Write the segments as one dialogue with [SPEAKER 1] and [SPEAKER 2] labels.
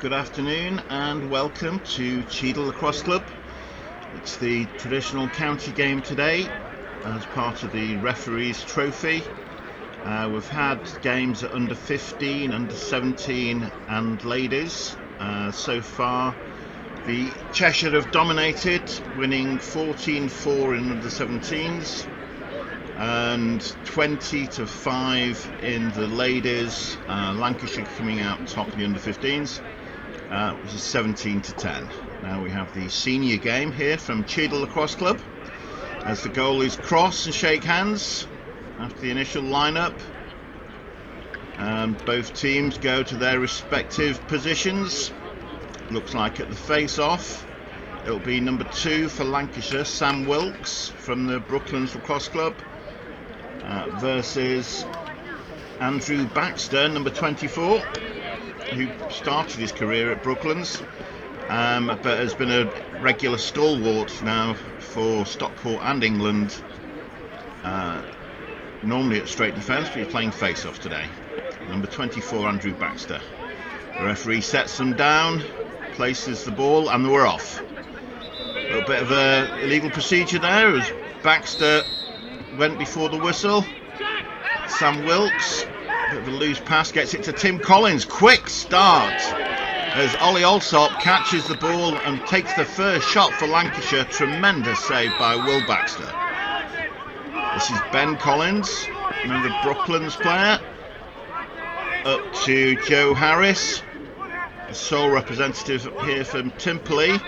[SPEAKER 1] Good afternoon and welcome to Cheadle Lacrosse Club. It's the traditional county game today as part of the referees trophy. We've had games at under 15, under 17 and ladies. So far the Cheshire have dominated, winning 14-4 in under 17s and 20-5 in the ladies. Lancashire coming out top of the under 15s. Which is 17-10. Now we have the senior game here from Cheadle Lacrosse Club as the goalies cross and shake hands after the initial lineup, and both teams go to their respective positions. Looks like at the face-off it'll be number 2 for Lancashire, Sam Wilkes from the Brooklands Lacrosse Club, versus Andrew Baxter, number 24, who started his career at Brooklands, but has been a regular stalwart now for Stockport and England, normally at straight defence, but he's playing face-off today. Number 24, Andrew Baxter. The referee sets them down, places the ball, and we're off. A little bit of a illegal procedure there as Baxter went before the whistle. Sam Wilkes, bit of a loose pass, gets it to Tim Collins. Quick start as Ollie Alsop catches the ball and takes the first shot for Lancashire. Tremendous save by Will Baxter. This is Ben Collins, another Brooklands player, up to Joe Harris, the sole representative here from Timperley,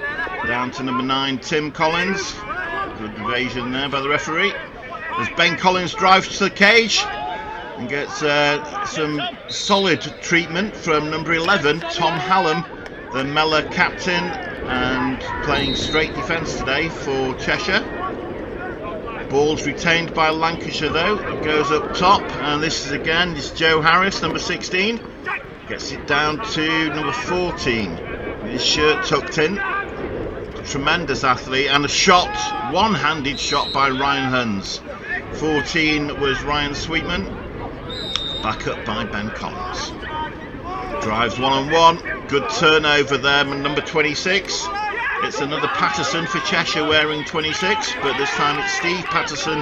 [SPEAKER 1] down to number 9 Tim Collins. Good evasion there by the referee as Ben Collins drives to the cage and gets some solid treatment from number 11, Tom Hallam, the Mellor captain and playing straight defence today for Cheshire. Ball's retained by Lancashire though, it goes up top, and this is Joe Harris, number 16, gets it down to number 14, with his shirt tucked in. Tremendous athlete, and a shot, one-handed shot by Ryan Huns. 14 was Ryan Sweetman. Back up by Ben Collins. Drives one-on-one. Good turnover there, number 26. It's another Patterson for Cheshire wearing 26, but this time it's Steve Patterson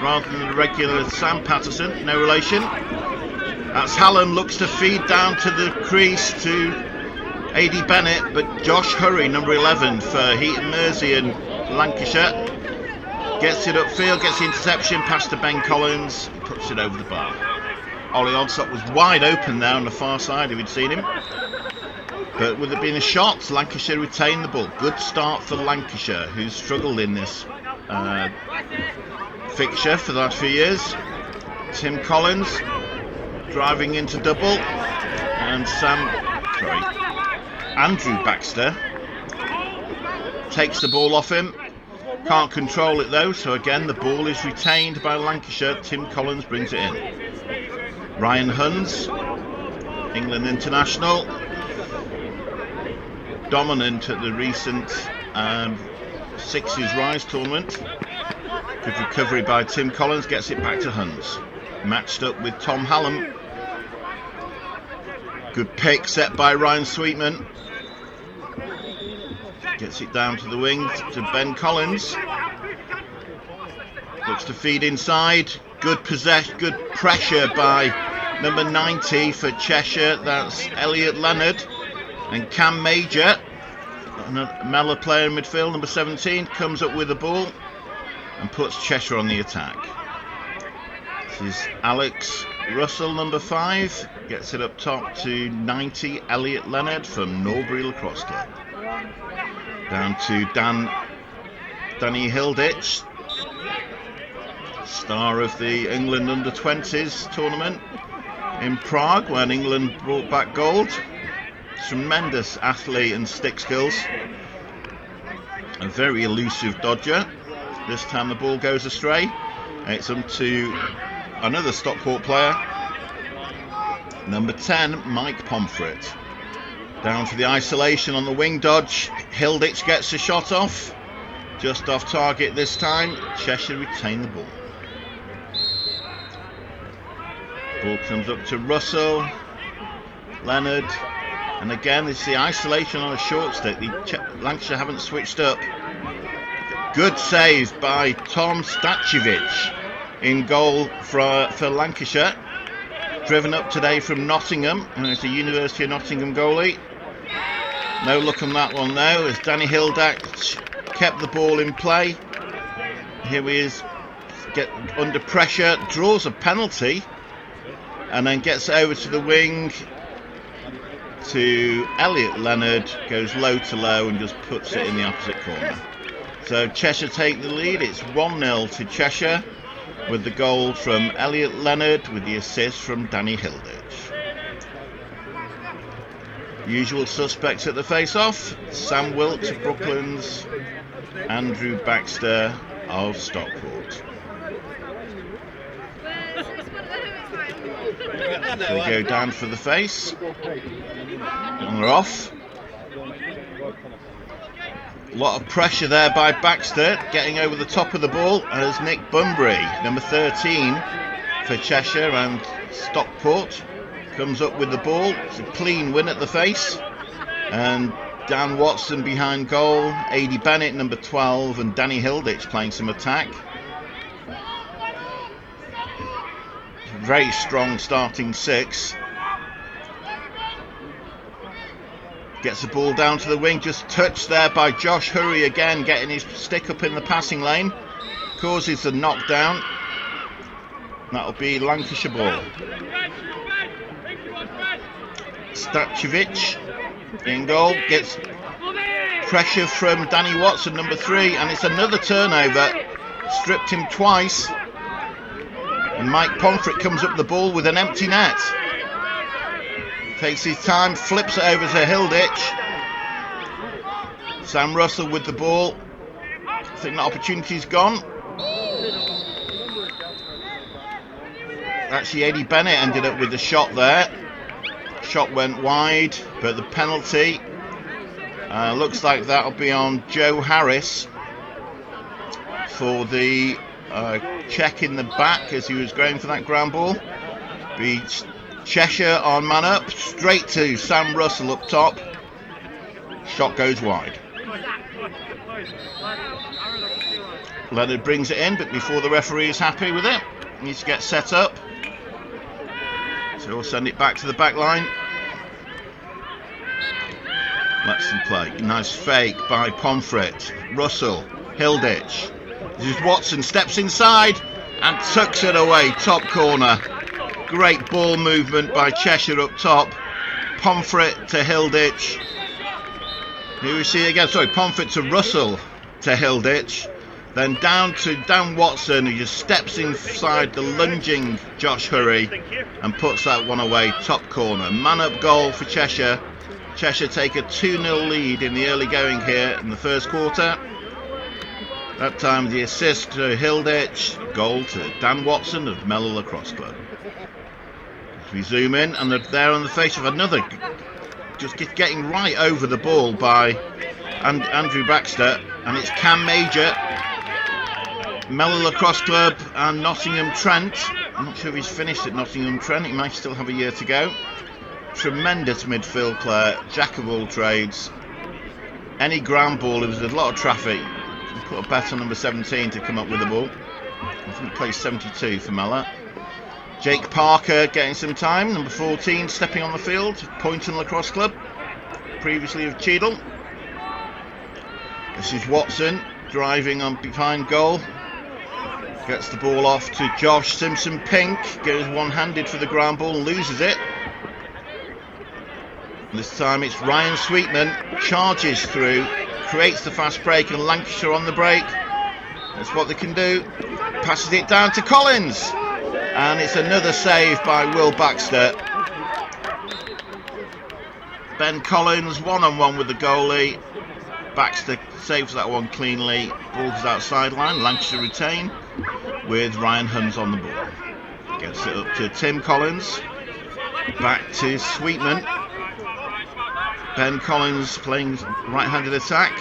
[SPEAKER 1] rather than the regular Sam Patterson. No relation. That's Hallam, looks to feed down to the crease to A.D. Bennett, but Josh Hurry, number 11 for Heaton Mersey and Lancashire, gets it upfield, gets the interception, pass to Ben Collins, puts it over the bar. Ollie Alsop was wide open there on the far side if you'd seen him. But with it being a shot, Lancashire retained the ball. Good start for Lancashire, who's struggled in this fixture for the last few years. Tim Collins driving into double, and Andrew Baxter takes the ball off him. Can't control it though, so again the ball is retained by Lancashire. Tim Collins brings it in. Ryan Huns, England international, dominant at the recent Sixes Rise tournament. Good recovery by Tim Collins, gets it back to Huns. Matched up with Tom Hallam. Good pick set by Ryan Sweetman. Gets it down to the wing to Ben Collins. Looks to feed inside. Good possession, good pressure by number 90 for Cheshire. That's Elliot Leonard. And Cam Major, another Mellor player in midfield, number 17, comes up with the ball and puts Cheshire on the attack. This is Alex Russell, number 5, gets it up top to 90, Elliot Leonard from Norbury Lacrosse Club. Down to Danny Hilditch, star of the England under-20s tournament in Prague when England brought back gold. Tremendous athlete and stick skills. A very elusive dodger. This time the ball goes astray. It's up to another Stockport player, number 10, Mike Pomfret. Down for the isolation on the wing dodge. Hilditch gets a shot off. Just off target this time. Cheshire retain the ball. Ball comes up to Russell, Leonard, And again, it's the isolation on a short stick. Lancashire haven't switched up. Good save by Tom Stachevich in goal for Lancashire. Driven up today from Nottingham, and it's a University of Nottingham goalie. No luck on that one though, as Danny Hildack kept the ball in play. Here he is, get under pressure, draws a penalty, and then gets over to the wing to Elliot Leonard, goes low to low and just puts it in the opposite corner. So Cheshire take the lead. It's 1-0 to Cheshire, with the goal from Elliot Leonard, with the assist from Danny Hilditch. Usual suspects at the face-off: Sam Wilt of Brooklands, Andrew Baxter of Stockport. They go down for the face, and they're off. A lot of pressure there by Baxter, getting over the top of the ball as Nick Bunbury, number 13 for Cheshire and Stockport, comes up with the ball. It's a clean win at the face, and Dan Watson behind goal, Adi Bennett number 12 and Danny Hilditch playing some attack. Very strong starting six. Gets the ball down to the wing, just touched there by Josh Hurry again, getting his stick up in the passing lane. Causes the knockdown. That'll be Lancashire ball. Stachevich in goal, gets pressure from Danny Watson, number 3, and it's another turnover. Stripped him twice. And Mike Pomfret comes up the ball with an empty net. Takes his time, flips it over to Hilditch. Sam Russell with the ball. I think the opportunity's gone. Actually, Adi Bennett ended up with the shot there. Shot went wide, but the penalty looks like that'll be on Joe Harris for the check in the back as he was going for that ground ball. Be Cheshire on man up, straight to Sam Russell up top. Shot goes wide. Leonard brings it in, but before the referee is happy with it, he needs to get set up. So we'll send it back to the back line. Let's them play. Nice fake by Pomfret. Russell, Hilditch. This is Watson, steps inside and tucks it away, top corner. Great ball movement by Cheshire up top. Pomfret to Hilditch. Here we see again, sorry, Pomfret to Russell to Hilditch. Then down to Dan Watson, who just steps inside the lunging Josh Hurry and puts that one away, top corner. Man up goal for Cheshire. Cheshire take a 2-0 lead in the early going here in the first quarter. That time the assist to Hilditch, goal to Dan Watson of Mellor Lacrosse Club. As we zoom in, and they're there on the face of another, just getting right over the ball by Andrew Baxter, and it's Cam Major, Mellor Lacrosse Club and Nottingham Trent. I'm not sure if he's finished at Nottingham Trent, he might still have a year to go. Tremendous midfield player, jack of all trades. Any ground ball, there was a lot of traffic. Put a bet on number 17 to come up with the ball. I think he plays 72 for Mellor. Jake Parker getting some time, number 14 stepping on the field, Poynton Lacrosse Club, previously of Cheadle. This is Watson driving on behind goal. Gets the ball off to Josh Simpson-Pink, goes one-handed for the ground ball and loses it. This time it's Ryan Sweetman, charges through, creates the fast break, and Lancashire on the break. That's what they can do. Passes it down to Collins, and it's another save by Will Baxter. Ben Collins one-on-one with the goalie. Baxter saves that one cleanly. Ball goes outside line. Lancashire retain with Ryan Huns on the ball. Gets it up to Tim Collins. Back to Sweetman. Ben Collins playing right-handed attack.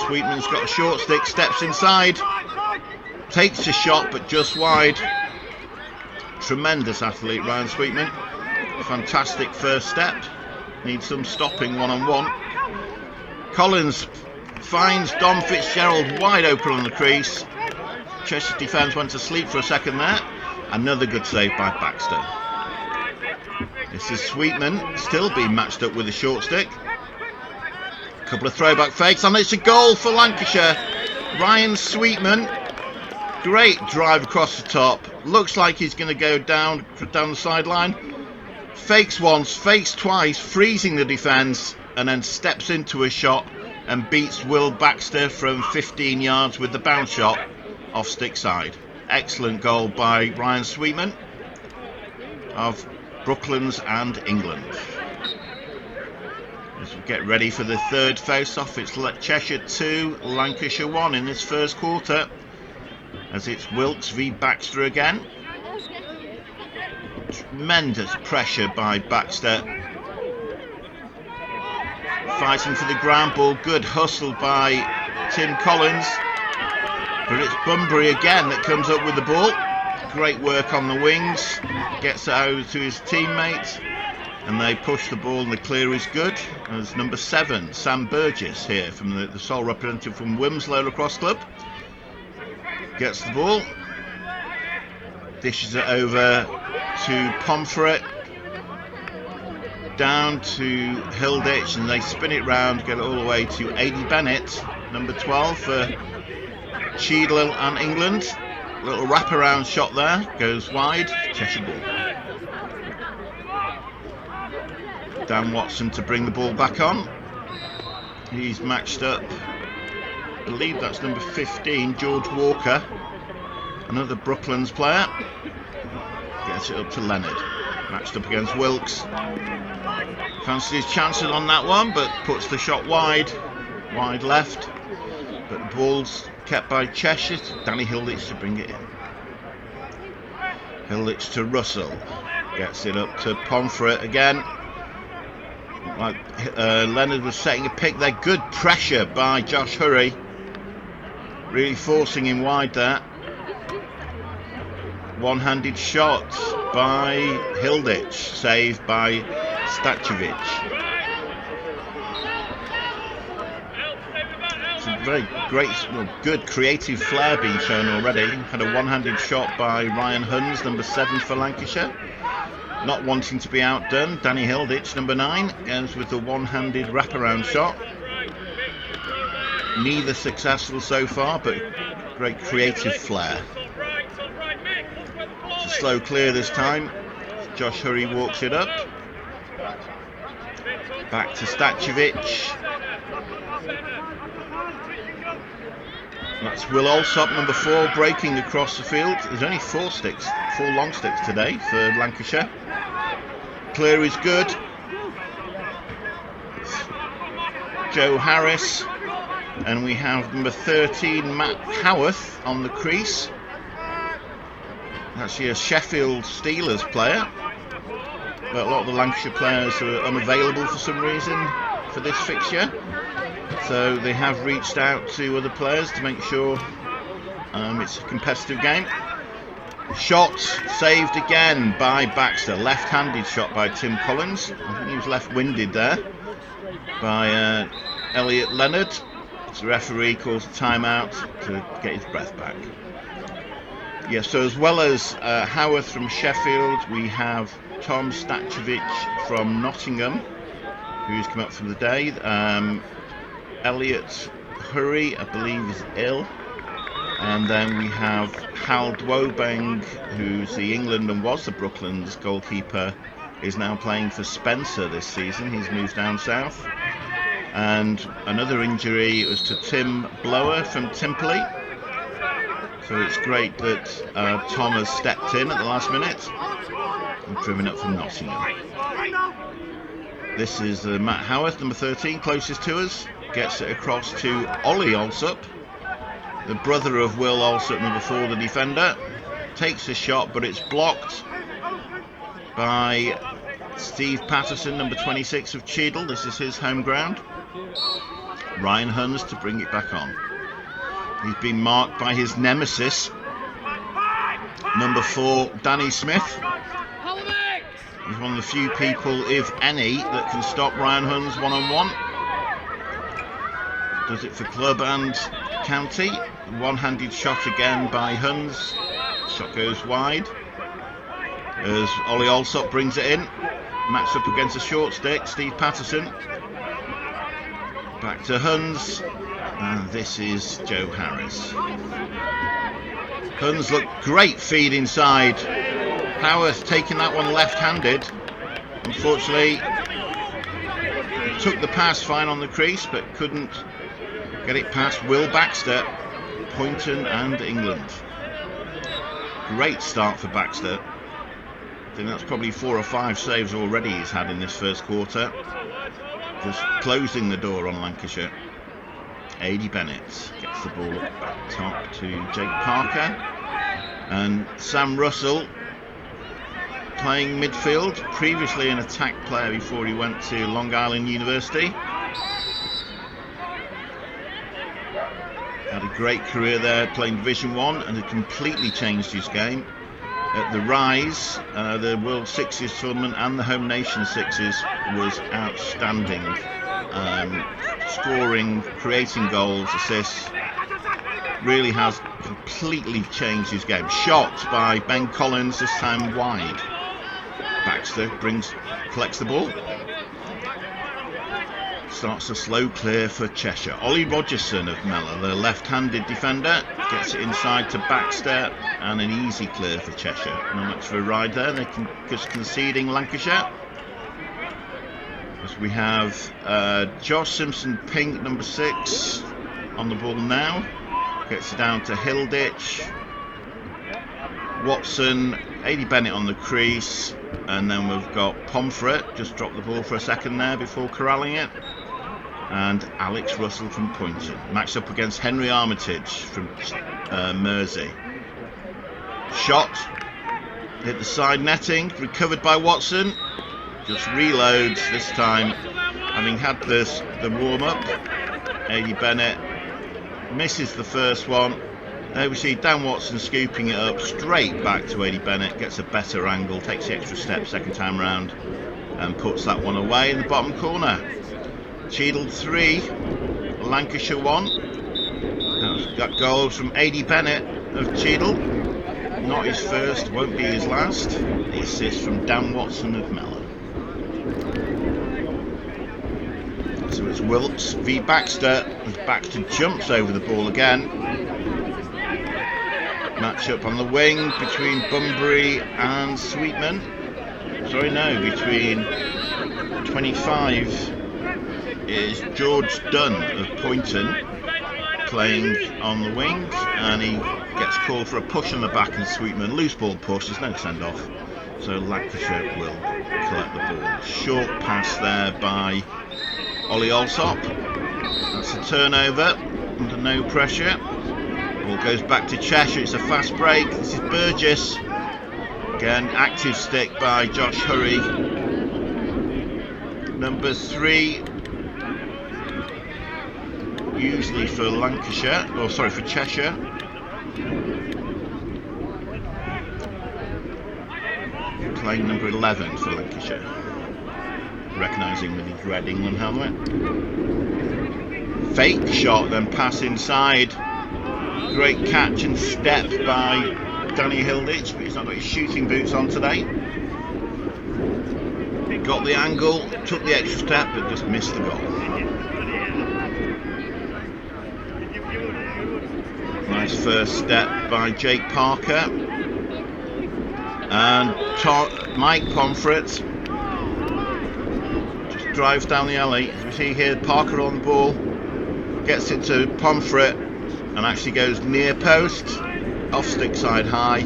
[SPEAKER 1] Sweetman's got a short stick, steps inside, takes a shot but just wide. Tremendous athlete, Ryan Sweetman. Fantastic first step. needs some stopping one-on-one. Collins finds Dom Fitzgerald wide open on the crease. Cheshire defence went to sleep for a second there. Another good save by Baxter. This is Sweetman, still being matched up with a short stick. A couple of throwback fakes, and it's a goal for Lancashire. Ryan Sweetman, great drive across the top. Looks like he's going to go down the sideline. Fakes once, fakes twice, freezing the defence, and then steps into a shot and beats Will Baxter from 15 yards with the bounce shot off stick side. Excellent goal by Ryan Sweetman of Brooklands and England. As we get ready for the third face-off, it's Cheshire 2, Lancashire 1 in this first quarter, as it's Wilkes v Baxter again. Tremendous pressure by Baxter. Fighting for the ground ball, good hustle by Tim Collins. But it's Bunbury again that comes up with the ball. Great work on the wings. Gets it over to his teammates. And they push the ball and the clear is good. There's number 7, Sam Burgess here, from the sole representative from Wimslow Lacrosse Club. Gets the ball. Dishes it over to Pomfret. Down to Hilditch, and they spin it round, get it all the way to Adi Bennett, number 12 for Cheadle and England. Little wraparound shot there, goes wide, Cheshire ball. Dan Watson to bring the ball back on. He's matched up, I believe that's number 15, George Walker, another Brooklands player. Gets it up to Leonard, matched up against Wilkes. Fancies his chances on that one, but puts the shot wide left. But the ball's kept by Cheshire. Danny Hilditch to bring it in. Hilditch to Russell. Gets it up to Pomfret again. Like Leonard was setting a pick there. Good pressure by Josh Hurry. Really forcing him wide there. One-handed shot by Hilditch. Saved by Stachovic. Some very great, good creative flair being shown already. Had a one-handed shot by Ryan Huns, number 7 for Lancashire. Not wanting to be outdone, Danny Hilditch, number 9, goes with the one-handed wraparound shot. Neither successful so far, but great creative flair. It's a slow clear this time. Josh Hurry walks it up. Back to Stachovic. That's Will Alsop, number 4, breaking across the field. There's only 4 long sticks today for Lancashire. Clear is good. Joe Harris. And we have number 13, Matt Howarth, on the crease. Actually a Sheffield Steelers player. But a lot of the Lancashire players are unavailable for some reason for this fixture, so they have reached out to other players to make sure it's a competitive game. Shot saved again by Baxter, left-handed shot by Tim Collins. I think he was left-winded there by Elliot Leonard. So the referee calls a timeout to get his breath back. Yeah, so as well as Howarth from Sheffield, we have Tom Stachovic from Nottingham, who's come up for the day. Elliot Hurry, I believe, is ill. And then we have Hal Dwobeng, who's the England and was the Brooklands goalkeeper, is now playing for Spencer this season. He's moved down south. And another injury was to Tim Blower from Timperley. So it's great that Tom has stepped in at the last minute and driven up from Nottingham. This is Matt Howarth, number 13, closest to us. Gets it across to Ollie Alsop, the brother of Will Alsop, number 4, the defender. Takes a shot, but it's blocked by Steve Patterson, number 26 of Cheadle. This is his home ground. Ryan Huns to bring it back on. He's been marked by his nemesis, number 4, Danny Smith. He's one of the few people, if any, that can stop Ryan Huns one-on-one. Does it for club and county. One-handed shot again by Huns. Shot goes wide as Ollie Alsop brings it in. Matched up against a short stick, Steve Patterson. Back to Huns, and this is Joe Harris. Huns look great feed inside. Howarth taking that one left-handed. Unfortunately, took the pass fine on the crease, but couldn't get it past Will Baxter, Poynton and England. Great start for Baxter. I think that's probably 4 or 5 saves already he's had in this first quarter. Just closing the door on Lancashire. Adi Bennett gets the ball back top to Jake Parker. And Sam Russell playing midfield, previously an attack player before he went to Long Island University. Had a great career there playing Division 1 and had completely changed his game. At the Rise, the World Sixes tournament and the Home Nation Sixes was outstanding. Scoring, creating goals, assists. Really has completely changed his game. Shot by Ben Collins, this time wide. Baxter collects the ball. Starts a slow clear for Cheshire. Ollie Rogerson of Mellor, the left-handed defender, gets it inside to Baxter, and an easy clear for Cheshire. Not much of a ride there. They're just conceding Lancashire. As we have Josh Simpson-Pink, number 6, on the ball now. Gets it down to Hilditch. Watson, Adi Bennett on the crease, and then we've got Pomfret, just dropped the ball for a second there before corralling it, and Alex Russell from Poynton, matched up against Henry Armitage from Mersey. Shot, hit the side netting, recovered by Watson, just reloads this time, having had the warm-up. Adi Bennett misses the first one. There we see Dan Watson scooping it up straight back to Adi Bennett, gets a better angle, takes the extra step second time round and puts that one away in the bottom corner. Cheadle 3, Lancashire 1. That goal from Adi Bennett of Cheadle. Not his first, won't be his last. The assist from Dan Watson of Mellor. So it's Wilkes v Baxter, as Baxter jumps over the ball again. Match up on the wing between Bunbury and Sweetman. Sorry, no, between 25 is George Dunn of Poynton playing on the wing, and he gets called for a push on the back, and Sweetman, loose ball push, there's no send off, so Lancashire will collect the ball. Short pass there by Ollie Alsop. That's a turnover under no pressure. Ball goes back to Cheshire. It's a fast break. This is Burgess. Again, active stick by Josh Hurry. Number 3, usually for Lancashire, or sorry, for Cheshire. Playing number 11 for Lancashire. Recognising with his red England helmet. Fake shot, then pass inside. Great catch and step by Danny Hilditch, but he's not got his shooting boots on today. He got the angle, took the extra step, but just missed the goal. Nice first step by Jake Parker. And Mike Pomfret just drives down the alley. As we see here, Parker on the ball, gets it to Pomfret, and actually goes near post, off stick side high. I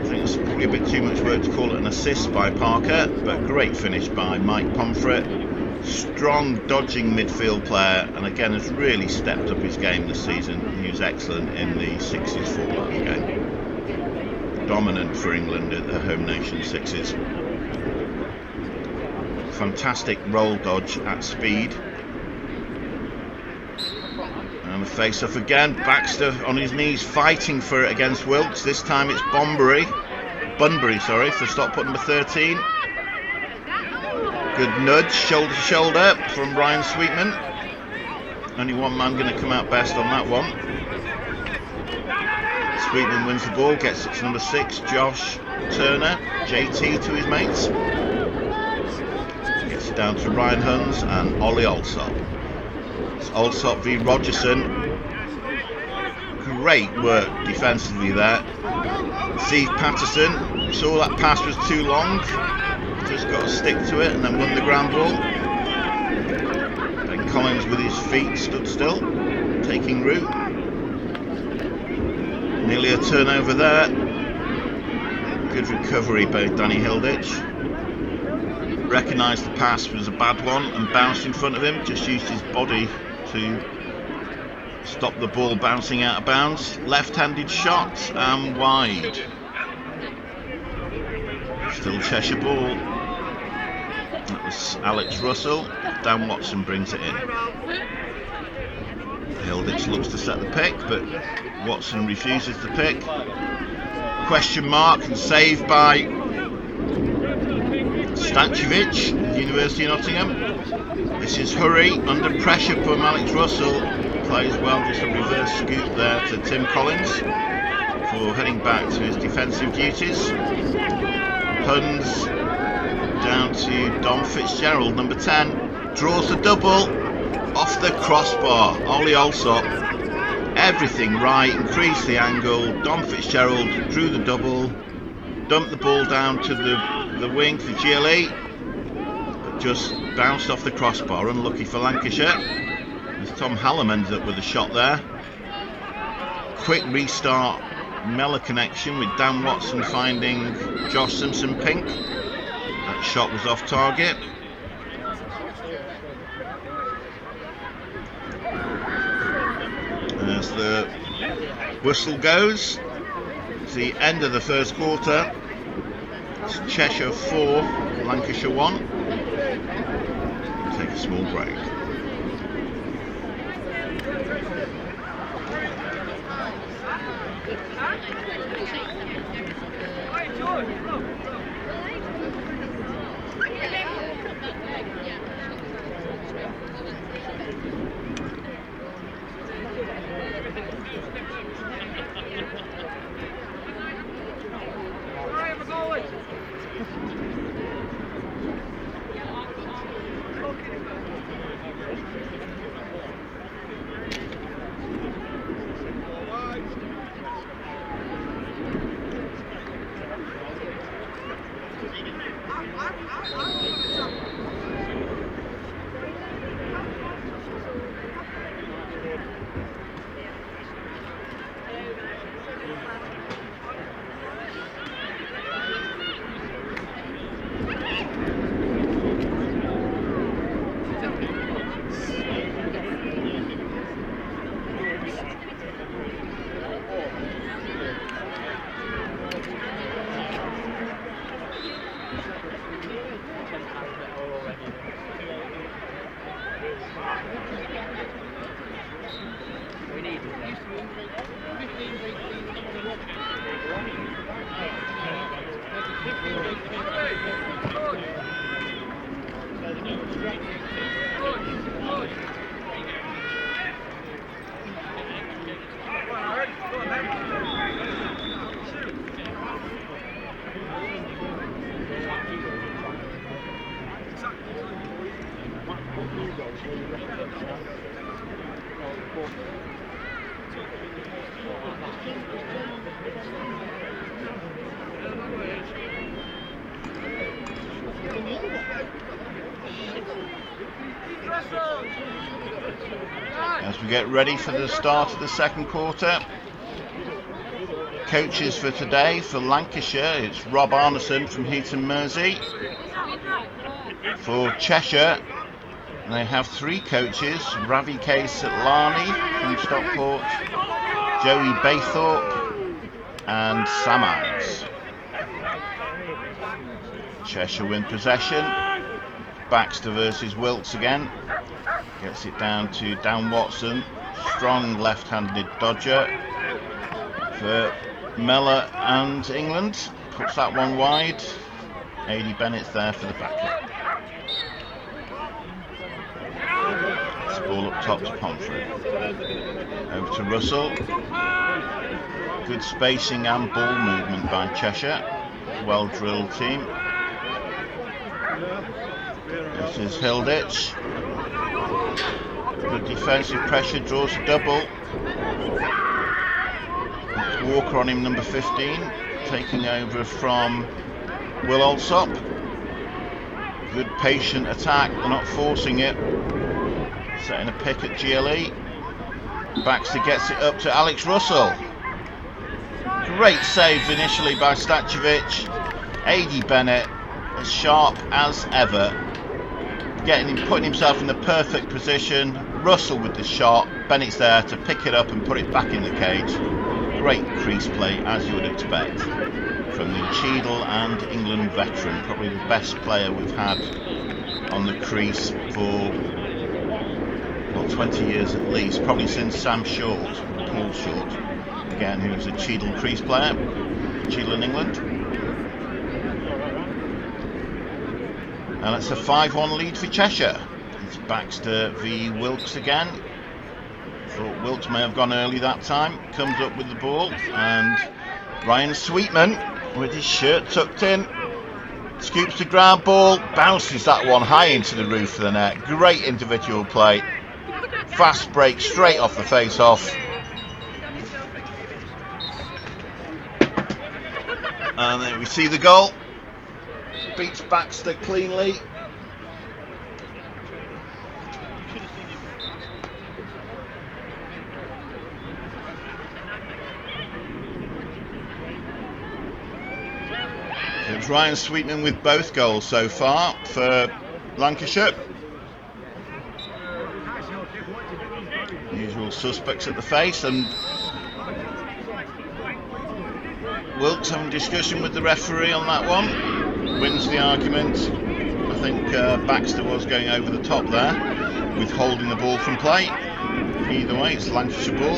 [SPEAKER 1] think it's probably a bit too much work to call it an assist by Parker, but great finish by Mike Pomfret. Strong dodging midfield player, and again has really stepped up his game this season. He was excellent in the Sixes football game. Dominant for England at the Home Nation Sixes. Fantastic roll dodge at speed. And the face-off again, Baxter on his knees fighting for it against Wilkes. This time it's Bunbury. Bunbury, sorry, for Stockport number 13. Good nudge, shoulder to shoulder from Ryan Sweetman. Only one man going to come out best on that one. Sweetman wins the ball, gets it to number 6, Josh Turner, JT to his mates. Gets it down to Ryan Huns and Ollie Alsop. It's Alsop v Rogerson. Great work defensively there. Steve Patterson saw that pass was too long, just got to stick to it and then won the ground ball. Ben Collins with his feet stood still, taking root. Nearly a turnover there. Good recovery by Danny Hilditch. Recognised the pass was a bad one and bounced in front of him, just used his body to stop the ball bouncing out of bounds. Left-handed shot and wide. Still Cheshire ball. That was Alex Russell. Dan Watson brings it in. Hilditch looks to set the pick, but Watson refuses to pick. Question mark and save by Stankovic, University of Nottingham. This is Hurry under pressure from Alex Russell. Plays well, just a reverse scoop there to Tim Collins for heading back to his defensive duties. Huns down to Dom Fitzgerald, number 10, draws the double off the crossbar. Ollie Alsop, everything right, increased the angle. Dom Fitzgerald drew the double, dumped the ball down to the wing for GLE, but just bounced off the crossbar. Unlucky for Lancashire, as Tom Hallam ends up with a shot there. Quick restart, Mellor connection with Dan Watson finding Josh Simpson Pink. That shot was off target. As the whistle goes, it's the end of the first quarter. It's Cheshire 4, Lancashire 1. Take a small break. As we get ready for the start of the second quarter, coaches for today for Lancashire, it's Rob Arneson from Heaton Mersey. For Cheshire, they have three coaches: Ravi K. Sitlani from Stockport, Joey Baythorpe and Sam Ives. Cheshire win possession. Baxter versus Wilkes again. Gets it down to Dan Watson. Strong left-handed dodger for Mellor and England. puts that one wide. A.D. Bennett's there for the backup. It's ball up top to Pomfret. Over to Russell. Good spacing and ball movement by Cheshire. Well drilled team. This is Hilditch. Good defensive pressure, draws a double. Walker on him, number 15, taking over from Will Alsop. Good patient attack, they're not forcing it. Setting a pick at GLE. Baxter gets it up to Alex Russell. Great save initially by Stachovic. A.D. Bennett, as sharp as ever. Putting himself in the perfect position. Russell with the shot. Bennett's there to pick it up and put it back in the cage. Great crease play, as you would expect, from the Cheadle and England veteran. Probably the best player we've had on the crease for 20 years at least. Probably since Sam Short, Paul Short, again, who was a Cheadle crease player. Cheadle in England. And it's a 5-1 lead for Cheshire. It's Baxter v Wilkes again. Thought Wilkes may have gone early that time. Comes up with the ball, and Ryan Sweetman with his shirt tucked in. Scoops the ground ball, bounces that one high into the roof of the net. Great individual play. Fast break straight off the face-off. And then we see the goal. Beats Baxter cleanly. It's Ryan Sweetman with both goals so far for Lancashire. Usual suspects at the face, and Wilkes having discussion with the referee on that one. Wins the argument. I think Baxter was going over the top there, withholding the ball from play. Either way, it's Lancashire ball.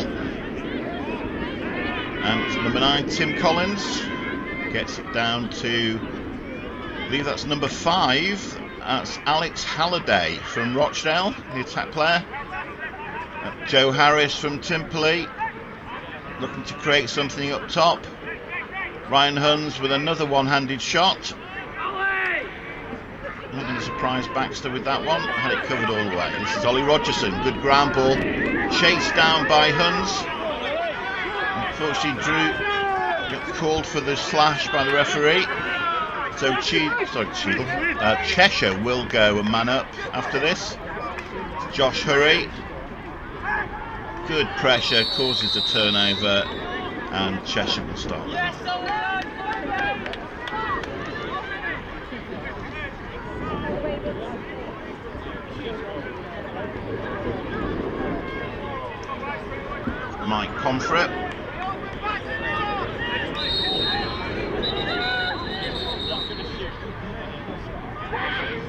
[SPEAKER 1] And it's number 9, Tim Collins. Gets it down to, I believe that's number 5. That's Alex Halliday from Rochdale, the attack player. Joe Harris from Timperley, looking to create something up top. Ryan Huns with another one-handed shot. Nothing to surprise Baxter with that one. Had it covered all the way. This is Ollie Rogerson. Good ground ball. Chased down by Huns. Unfortunately, Drew got called for the slash by the referee. So Cheshire will go a man up after this. Josh Hurry. Good pressure, causes a turnover, and Cheshire will start. Mike Pomfret.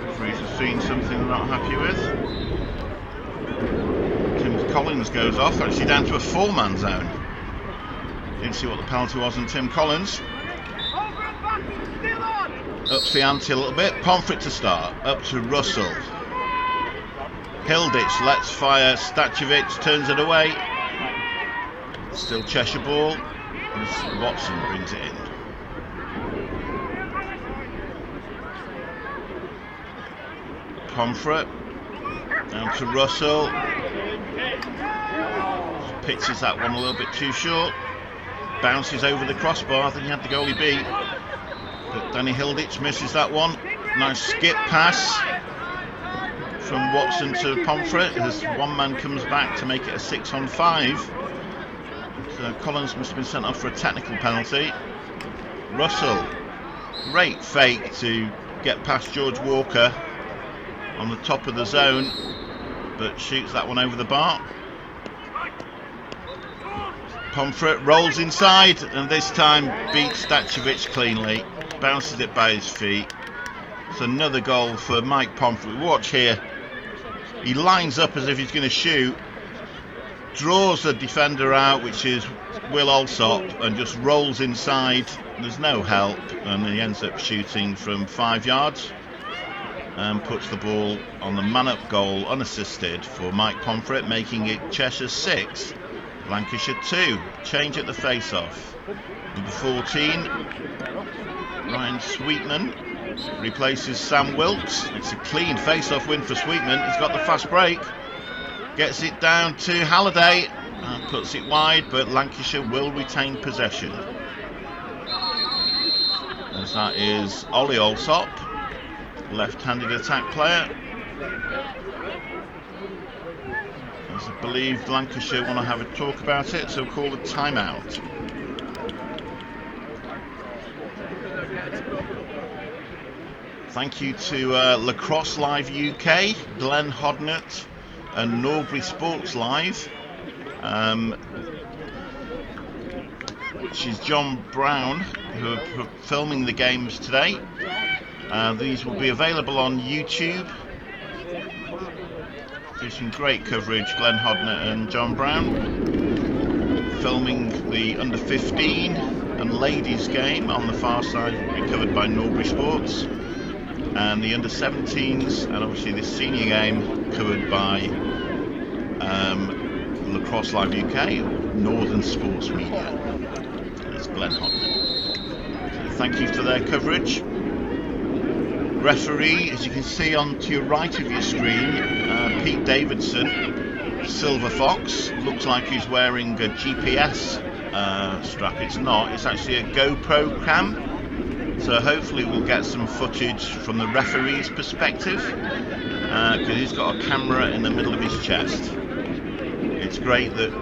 [SPEAKER 1] Referees have seen something they're not happy with. Tim Collins goes off, actually down to a 4-man zone. Didn't see what the penalty was on Tim Collins. Ups the ante a little bit. Pomfret to start. Up to Russell. Hilditch lets fire. Stachovic turns it away. Still Cheshire ball. As Watson brings it in. Pomfret. Down to Russell. Pitches that one a little bit too short. Bounces over the crossbar. I think he had the goalie beat. But Danny Hilditch misses that one. Nice skip pass from Watson to Pomfret as one man comes back to make it a 6-on-5. So Collins must have been sent off for a technical penalty. Russell, great fake to get past George Walker on the top of the zone, but shoots that one over the bar. Pomfret rolls inside and this time beats Stachovic cleanly, bounces it by his feet. It's another goal for Mike Pomfret. Watch here, he lines up as if he's going to shoot, draws the defender out, which is Will Alsop, and just rolls inside. There's no help, and he ends up shooting from 5 yards and puts the ball on the man-up goal unassisted for Mike Pomfret, making it Cheshire 6, Lancashire 2. Change at the face-off. Number 14, Ryan Sweetman, replaces Sam Wilkes. It's a clean face-off win for Sweetman. He's got the fast break. Gets it down to Halliday and puts it wide, but Lancashire will retain possession. As that is Ollie Alsop, left-handed attack player. As I believe Lancashire want to have a talk about it, so call a timeout. Thank you to Lacrosse Live UK, Glenn Hodnett and Norbury Sports Live, which is John Brown, who are filming the games today. These will be available on YouTube. There's some great coverage, Glenn Hodnett and John Brown, filming the under 15 and ladies game on the far side, will be covered by Norbury Sports, and the under 17s and obviously this senior game covered by Lacrosse Live UK, Northern Sports Media. That's Glenn Hodnett. So thank you for their coverage. Referee, as you can see on to your right of your screen, Pete Davidson, Silver Fox. Looks like he's wearing a GPS strap. It's not, it's actually a GoPro cam. So hopefully we'll get some footage from the referee's perspective, because he's got a camera in the middle of his chest. It's great that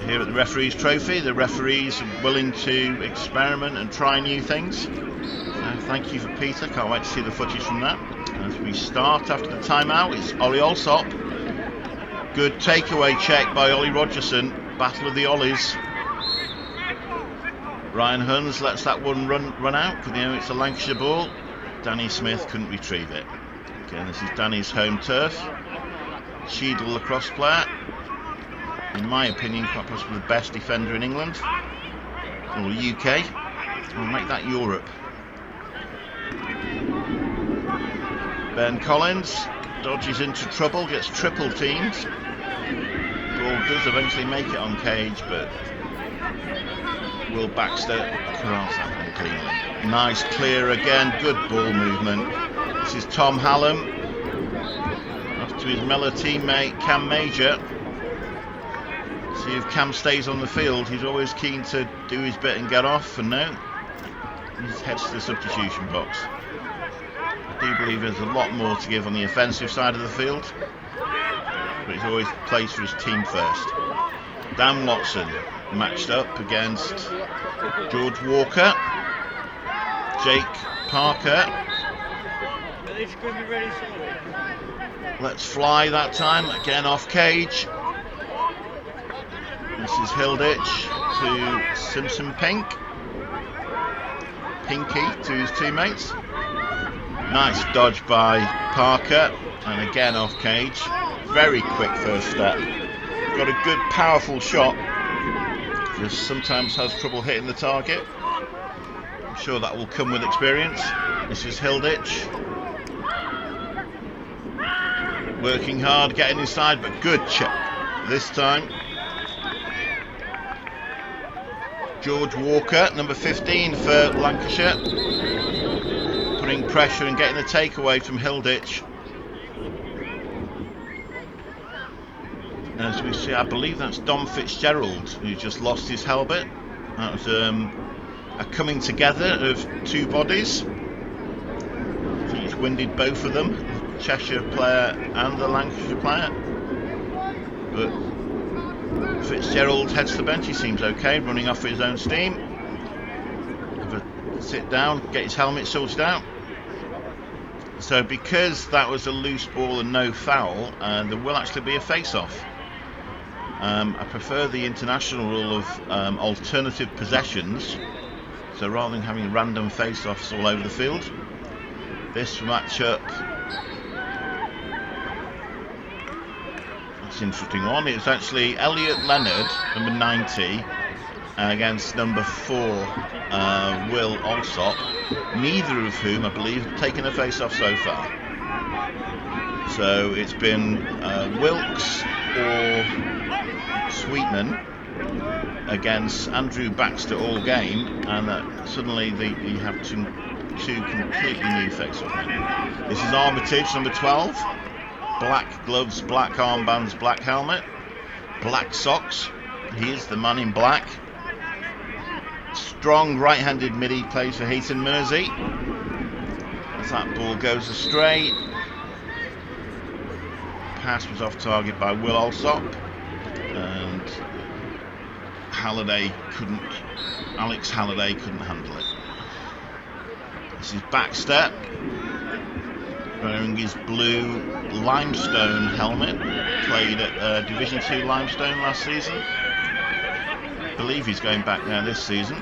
[SPEAKER 1] here at the referee's trophy, the referees are willing to experiment and try new things. So thank you for Peter, can't wait to see the footage from that. As we start after the timeout, it's Ollie Alsop. Good takeaway check by Ollie Rogerson, battle of the Ollies. Ryan Huns lets that one run out, because you know it's a Lancashire ball. Danny Smith couldn't retrieve it. Again, this is Danny's home turf. Cheadle, lacrosse player. In my opinion, quite possibly the best defender in England. Or UK. We'll make that Europe. Ben Collins dodges into trouble, gets triple teamed. Ball does eventually make it on cage, but Will Baxter corrals that one cleanly. Nice clear again, good ball movement. This is Tom Hallam, off to his Mellor teammate Cam Major. See if Cam stays on the field. He's always keen to do his bit and get off, and no, he heads to the substitution box. I do believe there's a lot more to give on the offensive side of the field, but he's always plays for his team first. Dan Watson matched up against George Walker, Jake Parker. Let's fly that time, again off cage. This is Hilditch to Simpson Pink. Pinky to his teammates. Nice dodge by Parker, and again off cage. Very quick first step. Got a good powerful shot, just sometimes has trouble hitting the target. I'm sure that will come with experience. This is Hilditch, working hard, getting inside, but good check this time. George Walker, number 15 for Lancashire, putting pressure and getting a takeaway from Hilditch. As we see, I believe that's Dom Fitzgerald, who just lost his helmet. That was a coming together of two bodies. I think it's winded both of them, the Cheshire player and the Lancashire player. But Fitzgerald heads to the bench. He seems okay, running off his own steam. Have a sit down, get his helmet sorted out. So because that was a loose ball and no foul, there will actually be a face-off. I prefer the international rule of alternative possessions, so rather than having random face-offs all over the field, this matchup It's an interesting one. It's actually Elliot Leonard, number 90, against number 4, Will Alsop, neither of whom, I believe, have taken a face-off so far. So it's been Wilkes or Sweetman against Andrew Baxter all game, and suddenly you have two completely new face-off men. This is Armitage, number 12. Black gloves, black armbands, black helmet, black socks. He is the man in black. Strong right-handed midi, plays for Hayton Mersey. As that ball goes astray, pass was off target by Will Alsop, and Alex Halliday couldn't handle it. This is Baxter, wearing his blue limestone helmet. Played at Division 2 limestone last season. I believe he's going back there this season,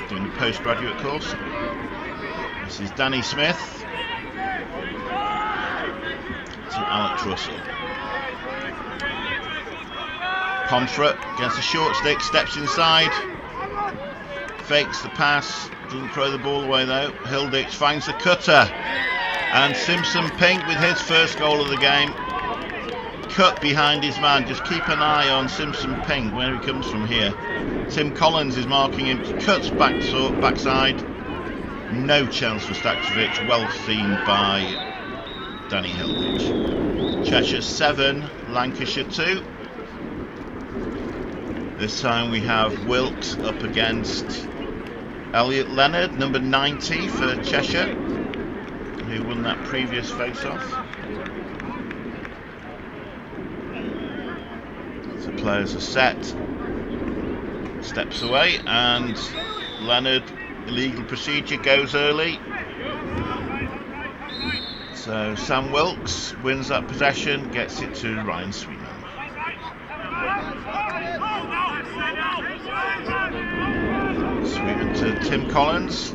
[SPEAKER 1] doing the postgraduate course. This is Danny Smith to Alex Russell. Pomfret gets a short stick, steps inside, fakes the pass, doesn't throw the ball away though. Hilditch finds the cutter, and Simpson Pink with his first goal of the game. Cut behind his man. Just keep an eye on Simpson Pink where he comes from here. Tim Collins is marking him, cuts backside. No chance for Stakjevic, well seen by Danny Hilditch. Cheshire 7, Lancashire 2. This time we have Wilkes up against Elliot Leonard, number 90 for Cheshire, who won that previous face-off. The players are set. Steps away, and Leonard, illegal procedure, goes early. So Sam Wilkes wins that possession, gets it to Ryan Sweetman. Sweetman to Tim Collins.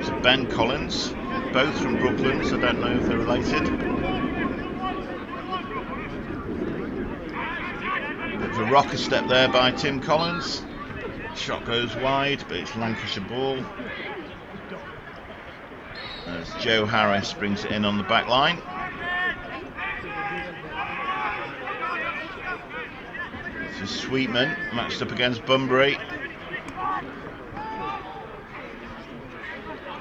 [SPEAKER 1] To Ben Collins, both from Brooklyn, so I don't know if they're related. Bit of a rocker step there by Tim Collins. Shot goes wide, but it's Lancashire ball. As Joe Harris brings it in on the back line. This is Sweetman, matched up against Bunbury.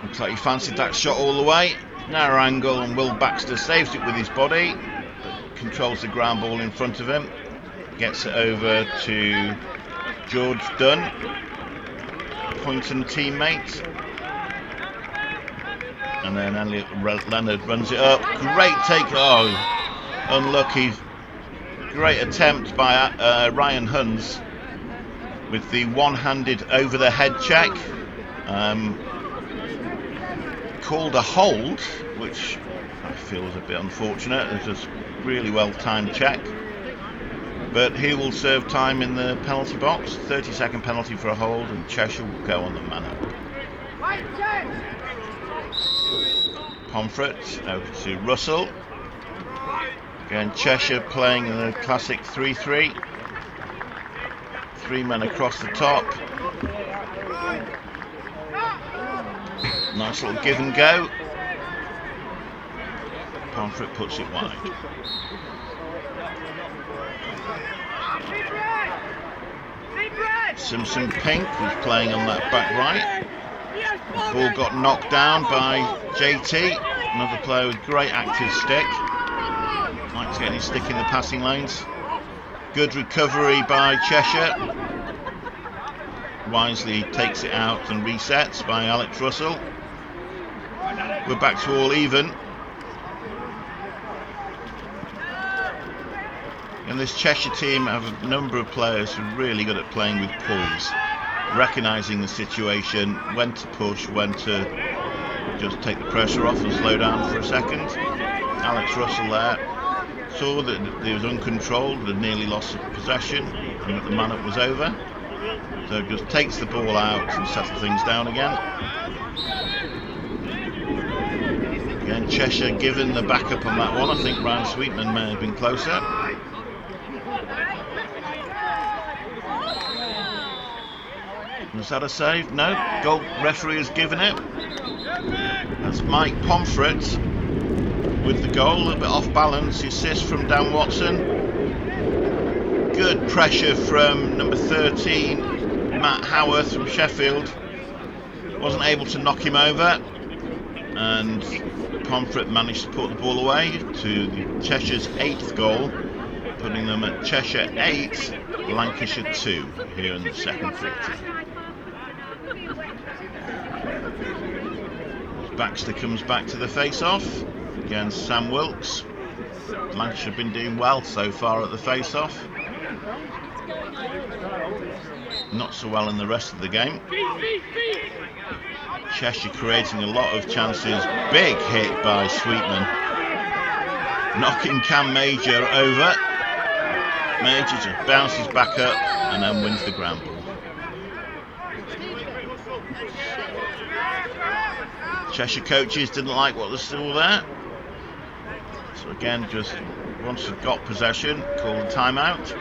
[SPEAKER 1] Looks like he fancied that shot all the way. Narrow angle, and Will Baxter saves it with his body, but controls the ground ball in front of him. Gets it over to George Dunn, Poynton teammate. And then Elliot Leonard runs it up. Great take. Oh, unlucky. Great attempt by Ryan Huns with the one-handed over-the-head check. Called a hold, which I feel is a bit unfortunate. It's just really well-timed check. But he will serve time in the penalty box. 30-second penalty for a hold, and Cheshire will go on the man up. Pomfret over to Russell. Again, Cheshire playing in the classic 3-3. 3 men across the top. Nice little give and go. Pomfret puts it wide. Simpson Pink was playing on that back right. The ball got knocked down by JT, another player with great active stick. Likes getting his stick in the passing lanes. Good recovery by Cheshire. Wisely takes it out and resets by Alex Russell. We're back to all even. And this Cheshire team have a number of players who are really good at playing with poise, recognising the situation, when to push, when to just take the pressure off and slow down for a second. Alex Russell there saw that he was uncontrolled, had nearly lost possession, and that the man-up was over. So just takes the ball out and settles things down again. Again, Cheshire given the backup on that one. I think Ryan Sweetman may have been closer. Was that a save? No. Goal referee has given it. That's Mike Pomfret with the goal. A little bit off balance. The assist from Dan Watson. Good pressure from number 13, Matt Howarth from Sheffield. Wasn't able to knock him over. And Pomfret managed to put the ball away to Cheshire's 8th goal, putting them at Cheshire 8, Lancashire 2 here in the second quarter. Baxter comes back to the face-off against Sam Wilkes. Lancashire have been doing well so far at the face-off. Not so well in the rest of the game. Cheshire creating a lot of chances. Big hit by Sweetman, knocking Cam Major over. Major just bounces back up and then wins the ground ball. Cheshire coaches didn't like what was still there, so again, just once they've got possession, call a timeout.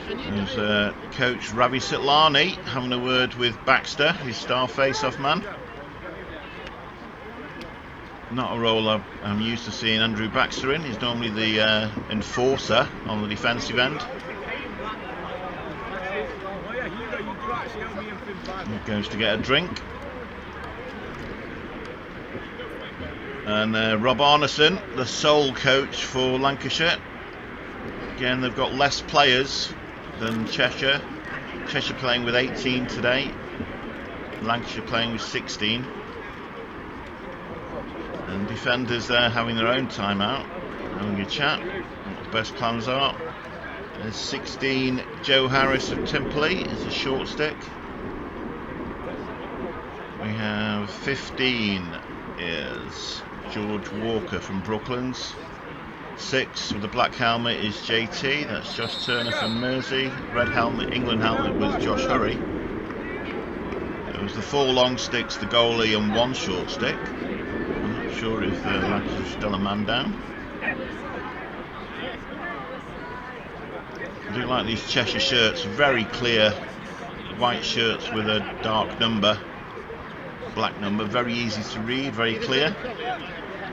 [SPEAKER 1] There's coach Ravi Sitlani having a word with Baxter, his star face-off man. Not a role I'm used to seeing Andrew Baxter in. He's normally the enforcer on the defensive end. He goes to get a drink. And Rob Arneson, the sole coach for Lancashire. Again, they've got less players than Cheshire. Cheshire playing with 18 today. Lancashire playing with 16. And defenders there having their own timeout, having a chat, what the best plans are. There's 16, Joe Harris of Timperley is a short stick. We have 15 is George Walker from Brooklands. 6 with the black helmet is JT, that's Josh Turner from Mersey. Red helmet, England helmet, was Josh Hurry. It was the 4 long sticks, the goalie, and 1 short stick. I'm not sure if Lancashire is still a man down. I do like these Cheshire shirts, very clear white shirts with a dark number, black number, very easy to read, very clear.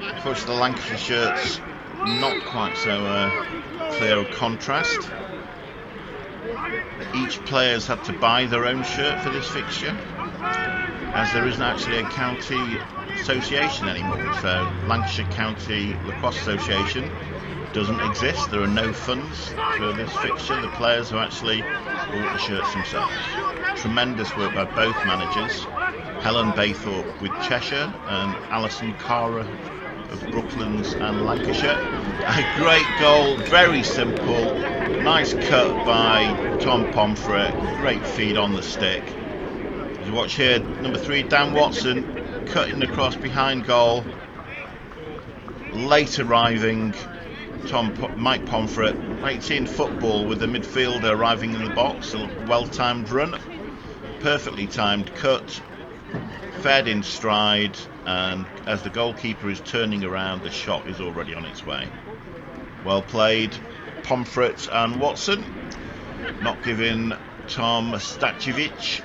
[SPEAKER 1] Unfortunately, the Lancashire shirts not quite so clear of contrast. Each player's had to buy their own shirt for this fixture, as there isn't actually a county association anymore. So Lancashire County Lacrosse Association doesn't exist. There are no funds for this fixture. The players have actually bought the shirts themselves. Tremendous work by both managers, Helen Baythorpe with Cheshire and Alison Cara of Brooklands and Lancashire. A great goal, very simple, nice cut by Tom Pomfret, great feed on the stick. As you watch here, number 3 Dan Watson cutting across behind goal, late arriving Mike Pomfret. Like seeing football with the midfielder arriving in the box, a well-timed run, perfectly timed cut, fed in stride, and as the goalkeeper is turning around, the shot is already on its way. Well played, Pomfret and Watson, not giving Tom Stacevic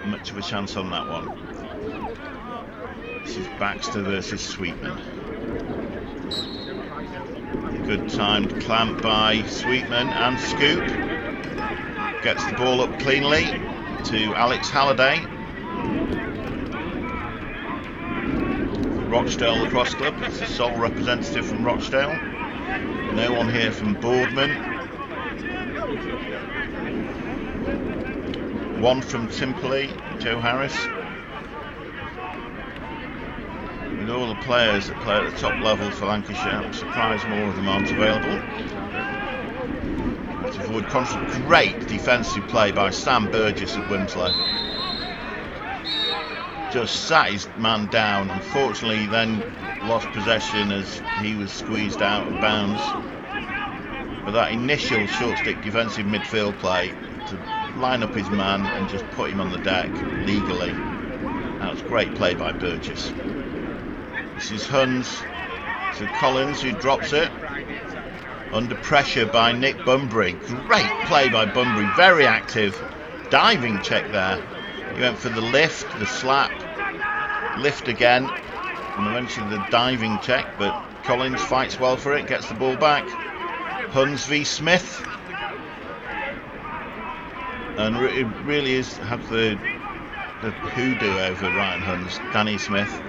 [SPEAKER 1] much of a chance on that one. This is Baxter versus Sweetman. Good timed clamp by Sweetman and scoop. Gets the ball up cleanly to Alex Halliday. Rochdale Lacrosse Club, it's the sole representative from Rochdale. No one here from Boardman. 1 from Timperley, Joe Harris. With all the players that play at the top level for Lancashire, I'm surprised more of them aren't available. To avoid conflict, great defensive play by Sam Burgess of Winslow. Just sat his man down. Unfortunately, then lost possession as he was squeezed out of bounds. But that initial short stick defensive midfield play to line up his man and just put him on the deck legally That was great play by Burgess. This is Huns to Collins, who drops it. Under pressure by Nick Bunbury. Great play by Bunbury, very active. Diving check there. He went for the lift, the slap, lift again, and eventually the diving check, but Collins fights well for it, gets the ball back. Huns v Smith. And it really is have the hoodoo over Ryan Huns. Danny Smith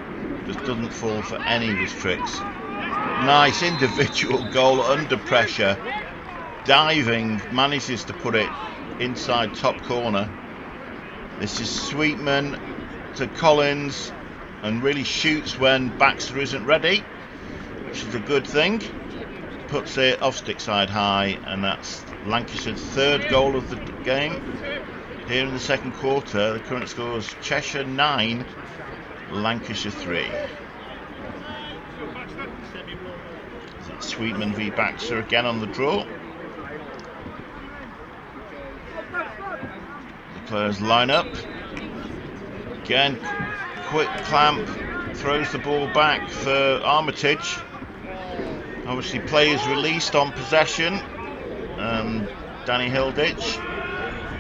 [SPEAKER 1] just doesn't fall for any of his tricks. Nice individual goal under pressure. Diving, manages to put it inside top corner. This is Sweetman to Collins, and really shoots when Baxter isn't ready, which is a good thing. Puts it off stick side high, and that's Lancashire's third goal of the game. Here in the second quarter, the current score is Cheshire 9, Lancashire 3. Sweetman v Baxter again on the draw. The players line up. Again, quick clamp, throws the ball back for Armitage. Obviously players released on possession. Danny Hilditch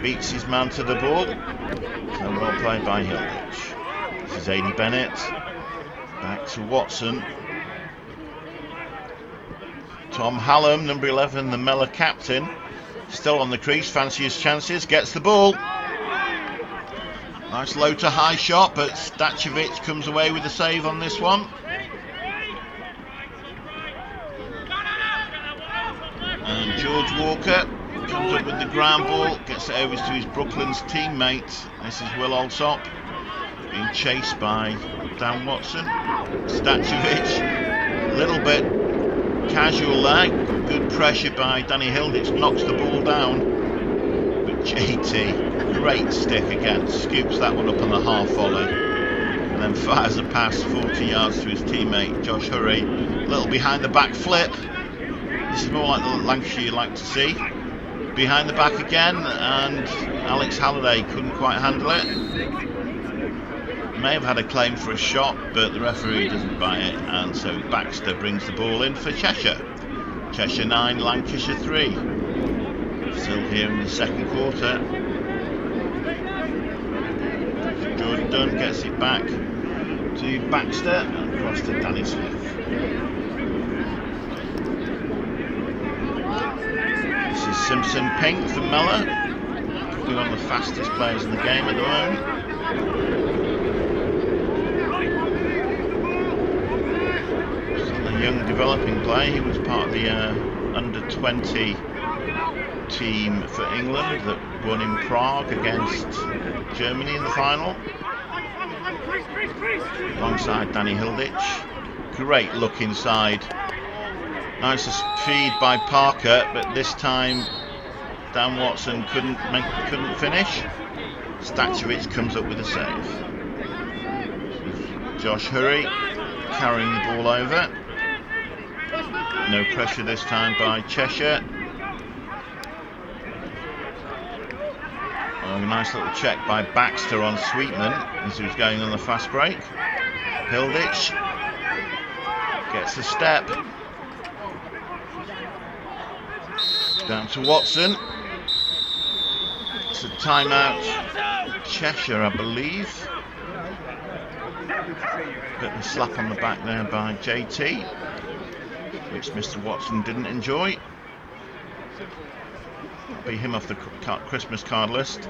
[SPEAKER 1] beats his man to the ball. So well played by Hilditch. This is Aidy Bennett. Back to Watson. Tom Hallam, number 11, the Mellor captain, still on the crease, fancies his chances, gets the ball. Nice low to high shot, but Stachovic comes away with a save on this one. And George Walker comes up with the ground ball, gets it over to his Brooklands teammate. This is Will Alsop, being chased by Dan Watson. Stachovic, a little bit casual there, good pressure by Danny Hilditch, knocks the ball down, but JT, great stick again, scoops that one up on the half volley, and then fires a pass 40 yards to his teammate Josh Hurry. A little behind the back flip. This is more like the Lancashire you like to see. Behind the back again, and Alex Halliday couldn't quite handle it. May have had a claim for a shot, but the referee doesn't buy it, and so Baxter brings the ball in for Cheshire. Cheshire 9, Lancashire 3. Still here in the second quarter. Jordan Dunn gets it back to Baxter and across to Danny Smith. This is Simpson Pink from Mellor, probably one of the fastest players in the game at the moment. Young developing player. He was part of the under-20 team for England that won in Prague against Germany in the final, alongside Danny Hilditch. Great look inside, nice feed by Parker, but this time Dan Watson couldn't finish. Stachovic comes up with a save. Josh Hurry carrying the ball over. No pressure this time by Cheshire. Oh, a nice little check by Baxter on Sweetman as he was going on the fast break. Hilditch gets a step. Down to Watson. It's a timeout. Cheshire, I believe. Bit of a slap on the back there by JT, which Mr. Watson didn't enjoy. Be him off the Christmas card list.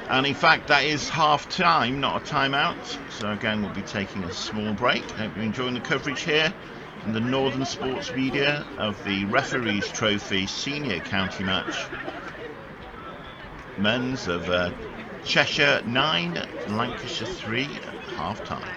[SPEAKER 1] And in fact, that is half time, not a timeout. So again, we'll be taking a small break. Hope you're enjoying the coverage here in the Northern Sports Media of the Referees Trophy Senior County Match. Men's of Cheshire 9, Lancashire 3 at half time.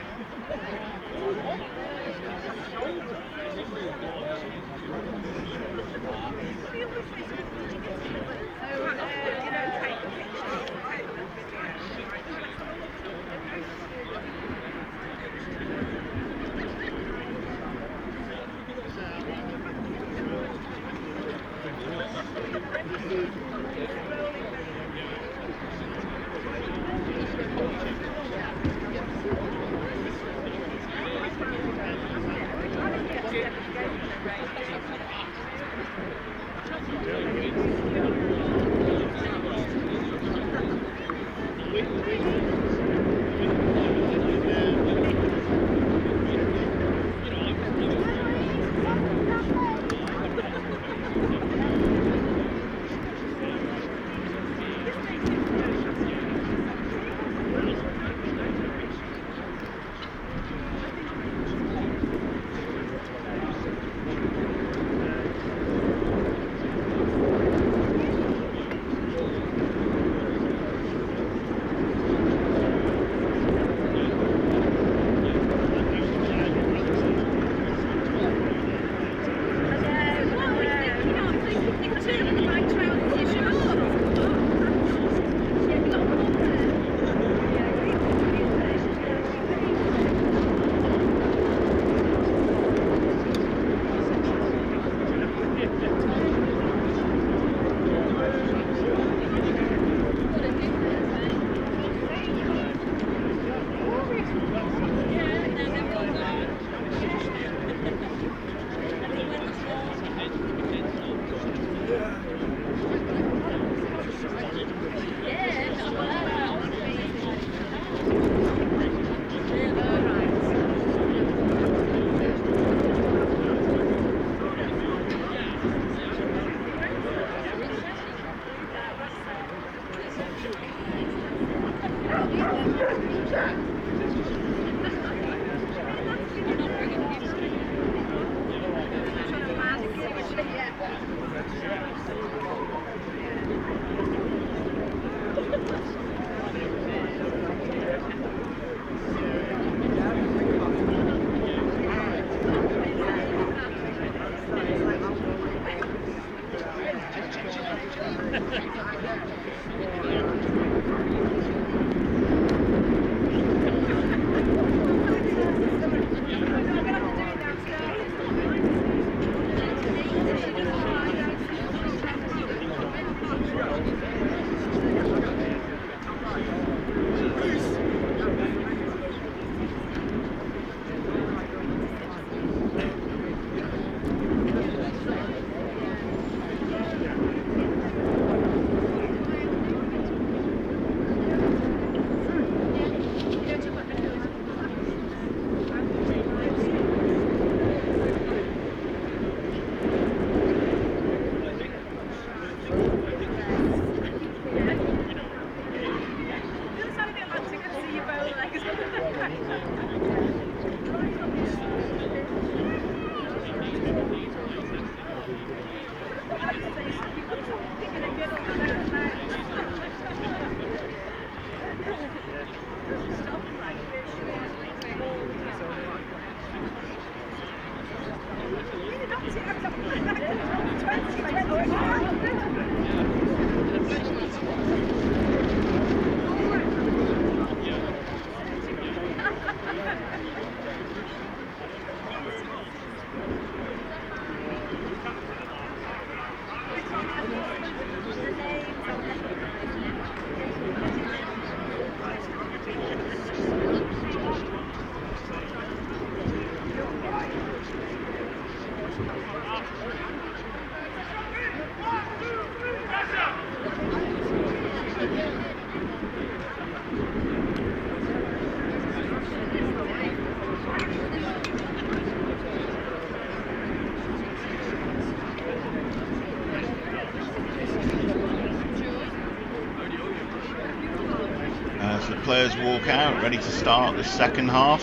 [SPEAKER 1] As the players walk out, ready to start the second half.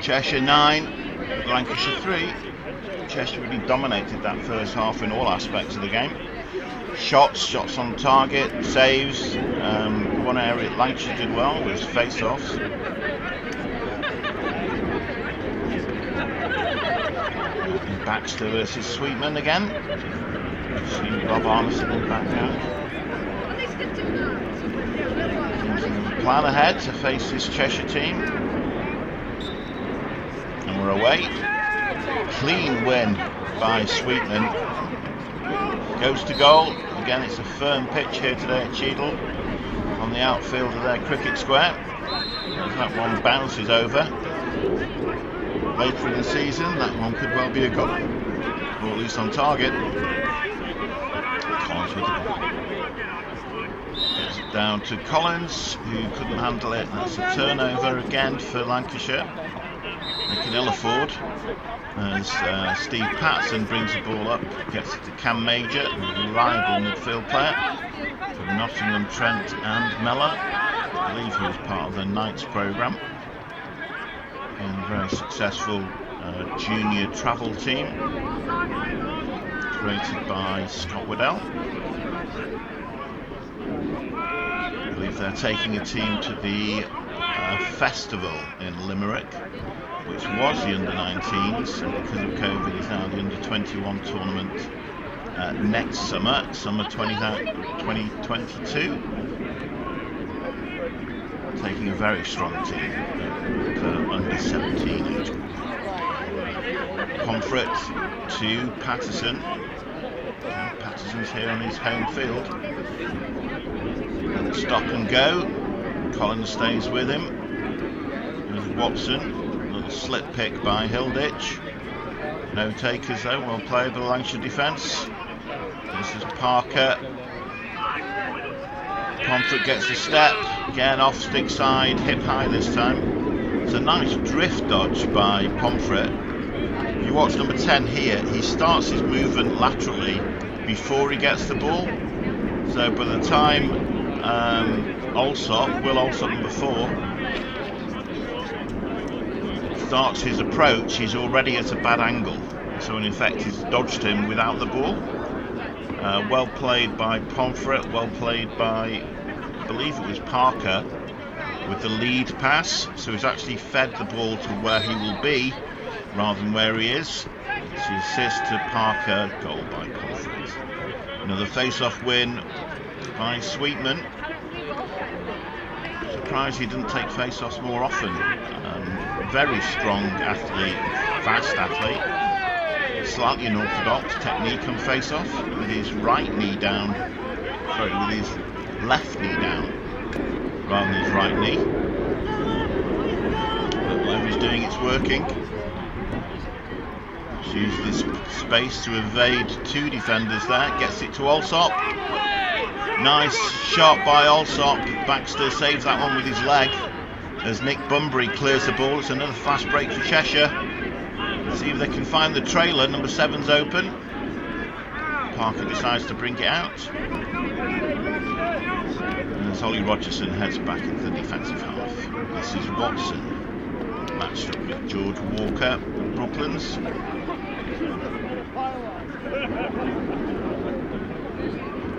[SPEAKER 1] Cheshire 9, Lancashire 3. Cheshire really dominated that first half in all aspects of the game. Shots on target, saves. One area Lancashire did well was face-offs. Baxter versus Sweetman again. See Bob Armisen in the background. Plan ahead to face this Cheshire team. And we're away. Clean win by Sweetman. Goes to goal. Again, it's a firm pitch here today at Cheadle on the outfield of their cricket square. As that one bounces over. later in the season, that one could well be a goal, or at least on target. Collins with the ball. Gets it down to Collins, who couldn't handle it. That's a turnover again for Lancashire. They can ill afford, as Steve Patson brings the ball up, gets it to Cam Major, a reliable midfield player from Nottingham, Trent and Mellor. I believe he was part of the Knights programme and a very successful junior travel team created by Scott Waddell. I believe they're taking a team to the festival in Limerick, which was the under-19s, and because of COVID is now the under-21 tournament next summer 2022. Taking a very strong team, under-17 age group. Pomfret to Patterson. Patterson's here on his home field. Stop and go. Collins stays with him. There's Watson. A little slip pick by Hilditch. No takers though. Well played by the Lancashire defence. This is Parker. Pomfret gets a step. Again off stick side. Hip high this time. It's a nice drift dodge by Pomfret. If you watch number 10 here, he starts his movement laterally before he gets the ball. So by the time Will Alsop number 4 starts his approach, he's already at a bad angle. So in effect he's dodged him without the ball. Well played by Pomfret, well played by, I believe it was Parker, with the lead pass. So he's actually fed the ball to where he will be rather than where he is. It's the assist to Parker, goal by Pomfret. Another face-off win by Sweetman. Surprised he didn't take face-offs more often. Very strong athlete, fast athlete. Slightly unorthodox technique on face-off, with his right knee down, with his left knee down rather than his right knee. But whatever he's doing, it's working. Uses this space to evade 2 defenders there, gets it to Alsop. Nice shot by Alsop. Baxter saves that one with his leg as Nick Bunbury clears the ball. It's another fast break for Cheshire. Let's see if they can find the trailer. Number 7's open. Parker decides to bring it out. And as Ollie Rogerson heads back into the defensive half. This is Watson, matched up with George Walker, Brooklands.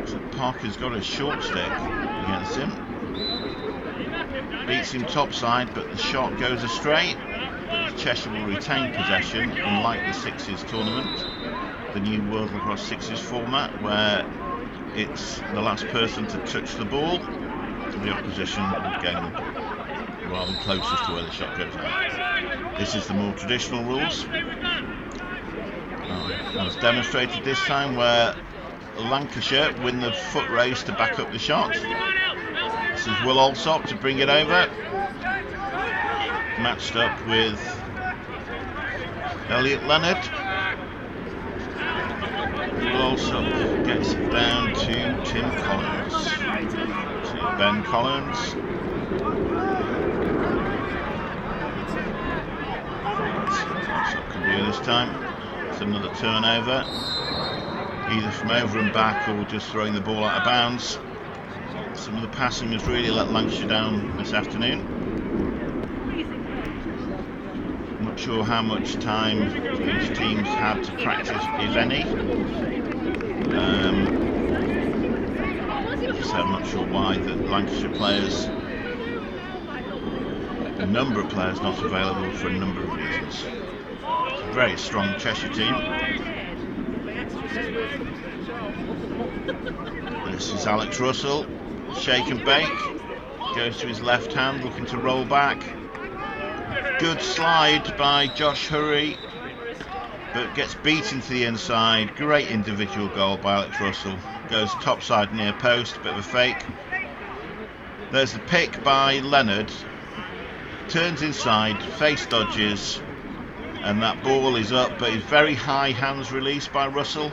[SPEAKER 1] So Parker's got a short stick against him. Beats him topside, but the shot goes astray. But Cheshire will retain possession, unlike the Sixes tournament, the new World Lacrosse Sixes format, where it's the last person to touch the ball to the opposition getting the ball, rather than closest to where the shot goes out. This is the more traditional rules. That was demonstrated this time, where Lancashire win the foot race to back up the shot. This is Will Alsop to bring it over. Matched up with Elliot Leonard. Will Alsop gets it down to Tim Collins. To Ben Collins. Alsop can do this time. It's another turnover, either from over and back or just throwing the ball out of bounds. Some of the passing has really let Lancashire down this afternoon. I'm not sure how much time each team's had to practice, if any. So I'm not sure why the Lancashire players, a number of players not available for a number of reasons. It's a very strong Cheshire team. This is Alex Russell. Shake and bake, goes to his left hand, looking to roll back. Good slide by Josh Hurry, but gets beaten to the inside. Great individual goal by Alex Russell. Goes topside near post, bit of a fake. There's the pick by Leonard. Turns inside, face dodges, and that ball is up, but it's very high hands release by Russell.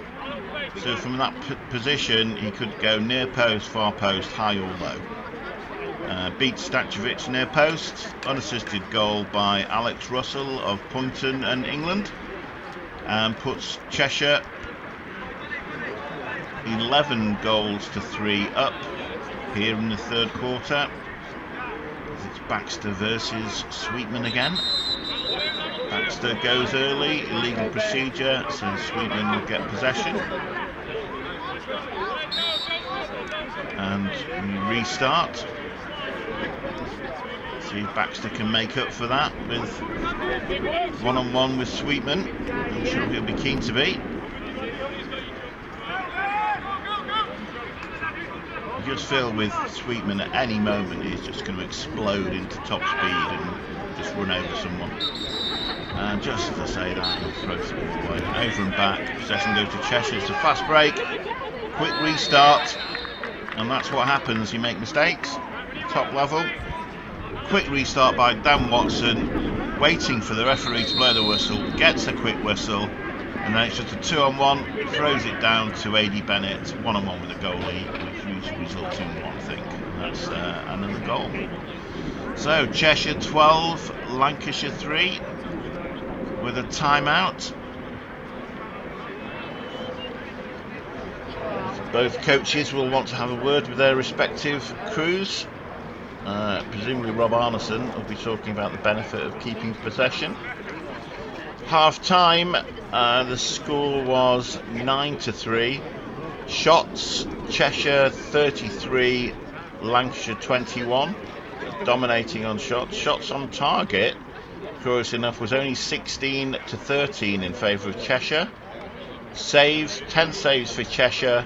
[SPEAKER 1] So from that position, he could go near post, far post, high or low. Beats Stachovic near post. Unassisted goal by Alex Russell of Poynton and England, and puts Cheshire 11 goals to 3 up here in the third quarter. It's Baxter versus Sweetman again. Baxter goes early, illegal procedure, so Sweetman will get possession. And we restart. See if Baxter can make up for that with one-on-one with Sweetman. I'm sure he'll be keen to be. You just feel with Sweetman at any moment he's just going to explode into top speed and just run over someone. And just as I say that, he'll throw the ball away. Over and back. Possession goes to Cheshire. It's a fast break. Quick restart. And that's what happens. You make mistakes. Top level. Quick restart by Dan Watson. Waiting for the referee to blow the whistle. Gets a quick whistle. And then it's just a 2-on-1. Throws it down to A.D. Bennett. 1-on-1 with a goalie. Which results in one thing. That's another goal. So Cheshire 12. Lancashire 3. With a timeout. Both coaches will want to have a word with their respective crews. Presumably Rob Arneson will be talking about the benefit of keeping possession. Half time, the score was 9-3. Shots, Cheshire 33, Lancashire 21. Dominating on shots. Shots on target, curious enough, was only 16-13 in favour of Cheshire. Saves, 10 saves for Cheshire,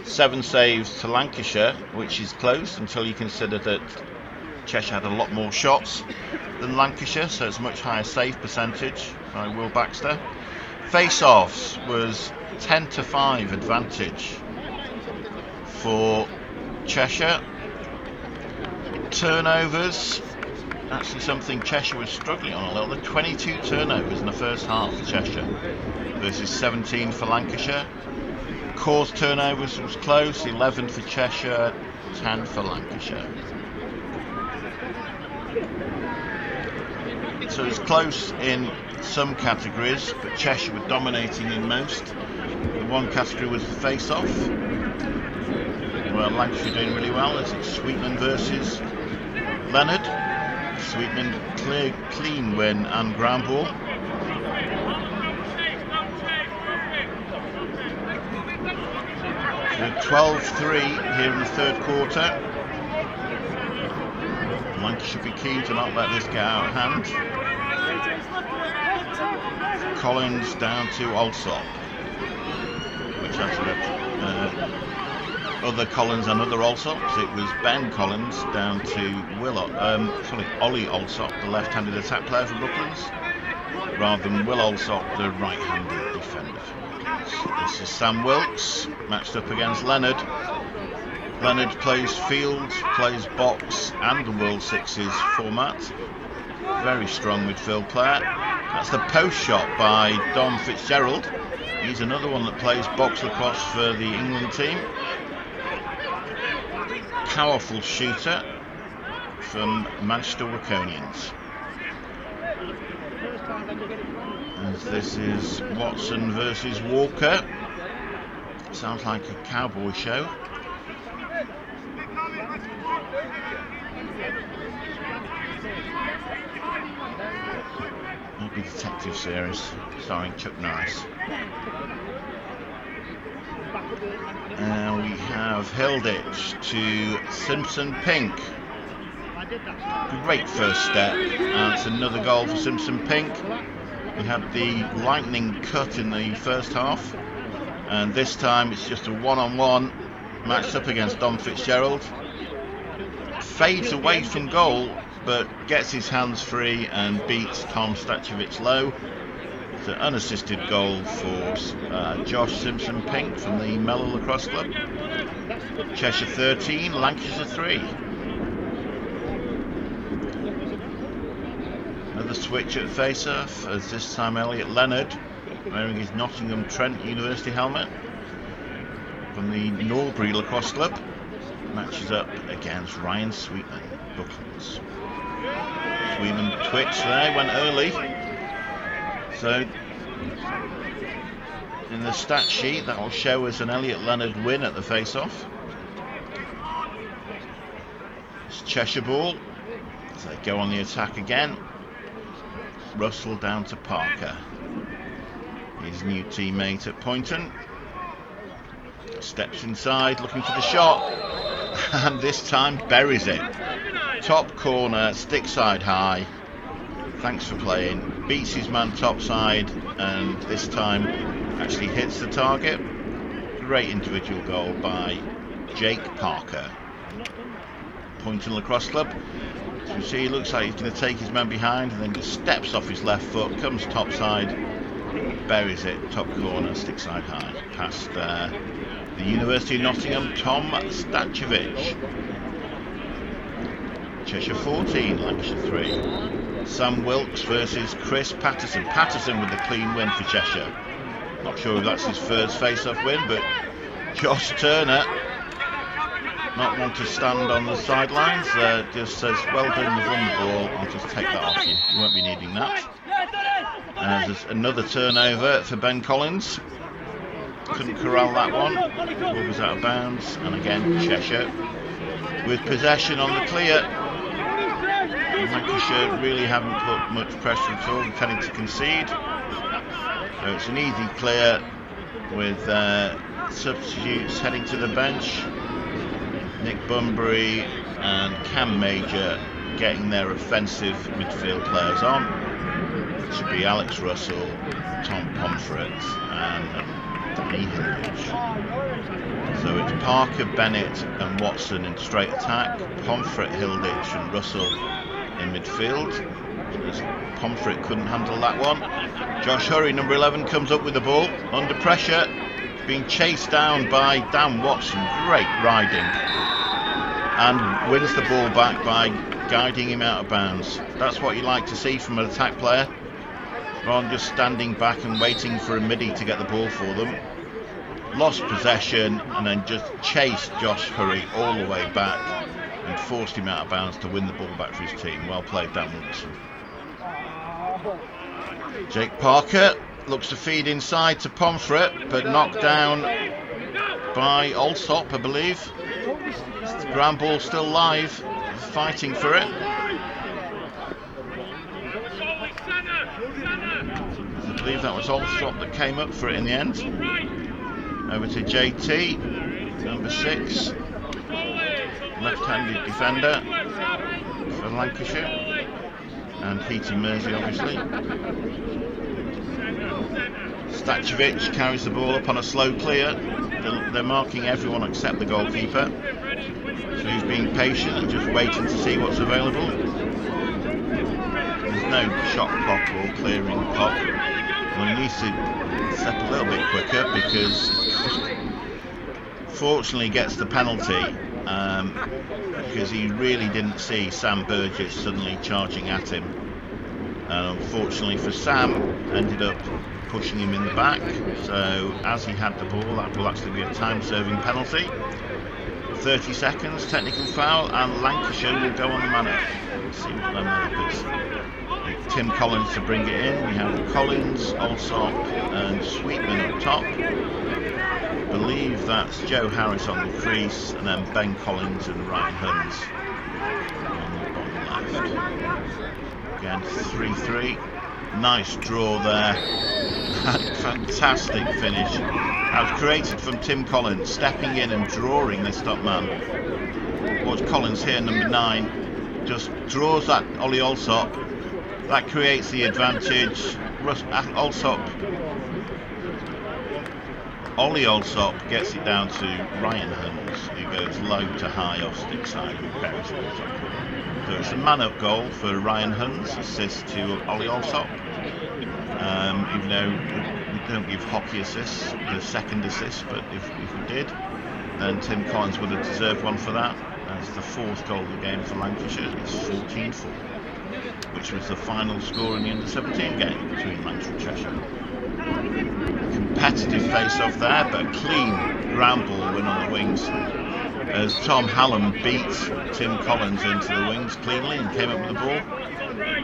[SPEAKER 1] 7 saves to Lancashire, which is close until you consider that Cheshire had a lot more shots than Lancashire, so it's a much higher save percentage by Will Baxter. Face-offs was 10-5 advantage for Cheshire. Turnovers, actually something Cheshire was struggling on a little. 22 turnovers in the first half for Cheshire versus 17 for Lancashire. Caused turnovers was close, 11 for Cheshire, 10 for Lancashire. So it's close in some categories, but Cheshire were dominating in most. One category was the face-off. Well, Lancashire doing really well. It's Sweetman versus Leonard. Sweetman clean win and ground ball. So 12-3 here in the third quarter. Lancashire should be keen to not let this get out of hand. Collins down to Alsop, which has other Collins and other Alsops. It was Ben Collins down to Ollie Alsop, the left-handed attack player for Brooklands, rather than Will Alsop, the right-handed defender for Brooklands. This is Sam Wilkes matched up against Leonard. Leonard plays field, plays box and the World Sixes format. Very strong midfield player. That's the post shot by Dom Fitzgerald. He's another one that plays box lacrosse for the England team. Powerful shooter from Manchester Waconians. As this is Watson versus Walker. Sounds like a cowboy show. Maybe detective series starring Chuck Norris. We have Hilditch to Simpson Pink. Great first step, and it's another goal for Simpson Pink. He had the lightning cut in the first half, and this time it's just a one-on-one matched up against Dom Fitzgerald. Fades away from goal, but gets his hands free and beats Tom Stachovic low. It's an unassisted goal for Josh Simpson Pink from the Mellow Lacrosse Club. Cheshire 13, Lancashire 3. At the switch at face-off, as this time Elliot Leonard, wearing his Nottingham Trent University helmet from the Norbury Lacrosse Club, matches up against Ryan Sweetman, Bucklands. Sweetman twitched there, went early. So in the stat sheet that will show us an Elliot Leonard win at the face-off. It's Cheshire ball. So they go on the attack again. Russell down to Parker, his new teammate at Poynton. Steps inside looking for the shot, and this time buries it. Top corner, stick side high. Thanks for playing. Beats his man top side, and this time actually hits the target. Great individual goal by Jake Parker. Poynton Lacrosse Club. As you see, he looks like he's going to take his man behind and then just steps off his left foot, comes top side, buries it, top corner, stick side high, past the University of Nottingham, Tom Stachovic. Cheshire 14, Lancashire 3. Sam Wilkes versus Chris Patterson. Patterson with the clean win for Cheshire. Not sure if that's his first face-off win, but Josh Turner, not want to stand on the sidelines, just says, well done, you've won the ball, I'll just take that off you, you won't be needing that. There's another turnover for Ben Collins, couldn't corral that one, ball was out of bounds, and again Cheshire with possession on the clear. Lancashire really haven't put much pressure at all, intending to concede, so it's an easy clear with substitutes heading to the bench. Nick Bunbury and Cam Major getting their offensive midfield players on. It should be Alex Russell, Tom Pomfret and Danny Hilditch. So it's Parker, Bennett and Watson in straight attack, Pomfret, Hilditch and Russell in midfield. Pomfret couldn't handle that one. Josh Hurry, number 11, comes up with the ball under pressure, being chased down by Dan Watson. Great riding, and wins the ball back by guiding him out of bounds. That's what you like to see from an attack player, rather than just standing back and waiting for a midi to get the ball for them. Lost possession and then just chased Josh Hurry all the way back and forced him out of bounds to win the ball back for his team. Well played, Dan Watson. Jake Parker looks to feed inside to Pomfret, but knocked down by Alsop, I believe. The ground ball still live, fighting for it. I believe that was Alsop that came up for it in the end. Over to JT, number 6, left-handed defender for Lancashire, and Heaty Mersey obviously. Stachovic carries the ball up on a slow clear. They're marking everyone except the goalkeeper, so he's being patient and just waiting to see what's available. There's no shot clock or clearing clock. Well, he needs to step a little bit quicker because fortunately gets the penalty because he really didn't see Sam Burgess suddenly charging at him, and unfortunately for Sam ended up pushing him in the back. So as he had the ball, that will actually be a time-serving penalty. 30 seconds, technical foul, and Lancashire will go on the man up. Let's see what happens. Tim Collins to bring it in. We have Collins, Alsop and Sweetman up top. I believe that's Joe Harris on the crease, and then Ben Collins and Ryan Huns on the bottom left. Again, 3-3. Nice draw there. Fantastic finish. That was created from Tim Collins, stepping in and drawing this top man. Watch Collins here, number 9, just draws that Ollie Alsop. That creates the advantage. Ollie Alsop gets it down to Ryan Huns, who goes low to high off stick side and buries it. So it's a man-up goal for Ryan Huns, assist to Ollie Alsop. Even though we don't give hockey assists, the second assist, but if we did, then Tim Collins would have deserved one for that. That's the 4th goal of the game for Lancashire. It's 14-4. which was the final score in the under-17 game between Lancashire and Cheshire. Competitive face-off there, but clean ground ball win on the wings as Tom Hallam beat Tim Collins into the wings cleanly and came up with the ball.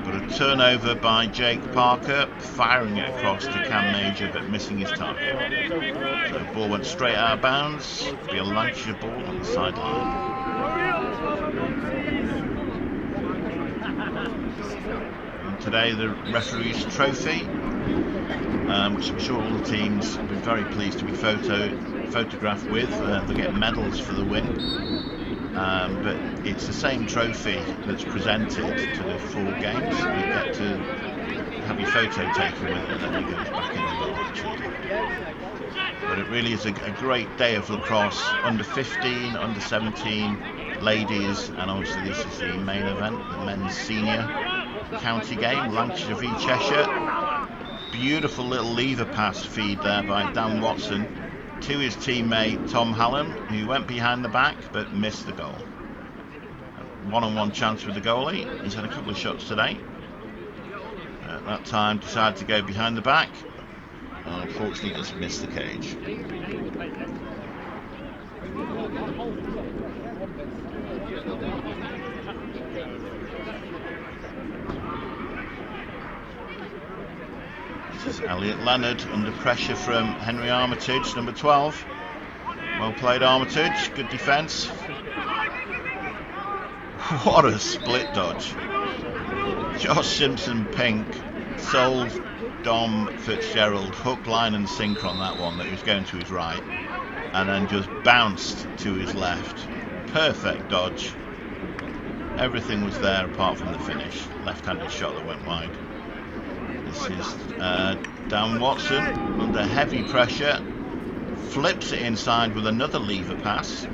[SPEAKER 1] But a turnover by Jake Parker, firing it across to Cam Major but missing his target. So the ball went straight out of bounds, be a Lancashire ball on the sideline. And today the referee's trophy, which I'm sure all the teams will be very pleased to be photographed with. They get medals for the win, but it's the same trophy that's presented to the 4 games. You get to have your photo taken with it and then it goes back in the goal actually. But it really is a great day of lacrosse, under 15, under 17 ladies, and obviously this is the main event, the men's senior county game, Lancashire v Cheshire. Beautiful little lever pass feed there by Dan Watson to his teammate Tom Hallam, who went behind the back but missed the goal. One-on-one chance with the goalie. He's had a couple of shots today. At that time decided to go behind the back and unfortunately just missed the cage. This is Elliot Leonard under pressure from Henry Armitage, number 12. Well played Armitage, good defence. What a split dodge. Josh Simpson-Pink sold Dom Fitzgerald hook, line and sinker on that one that was going to his right and then just bounced to his left. Perfect dodge. Everything was there apart from the finish. Left-handed shot that went wide. This is Dan Watson under heavy pressure, flips it inside with another lever pass,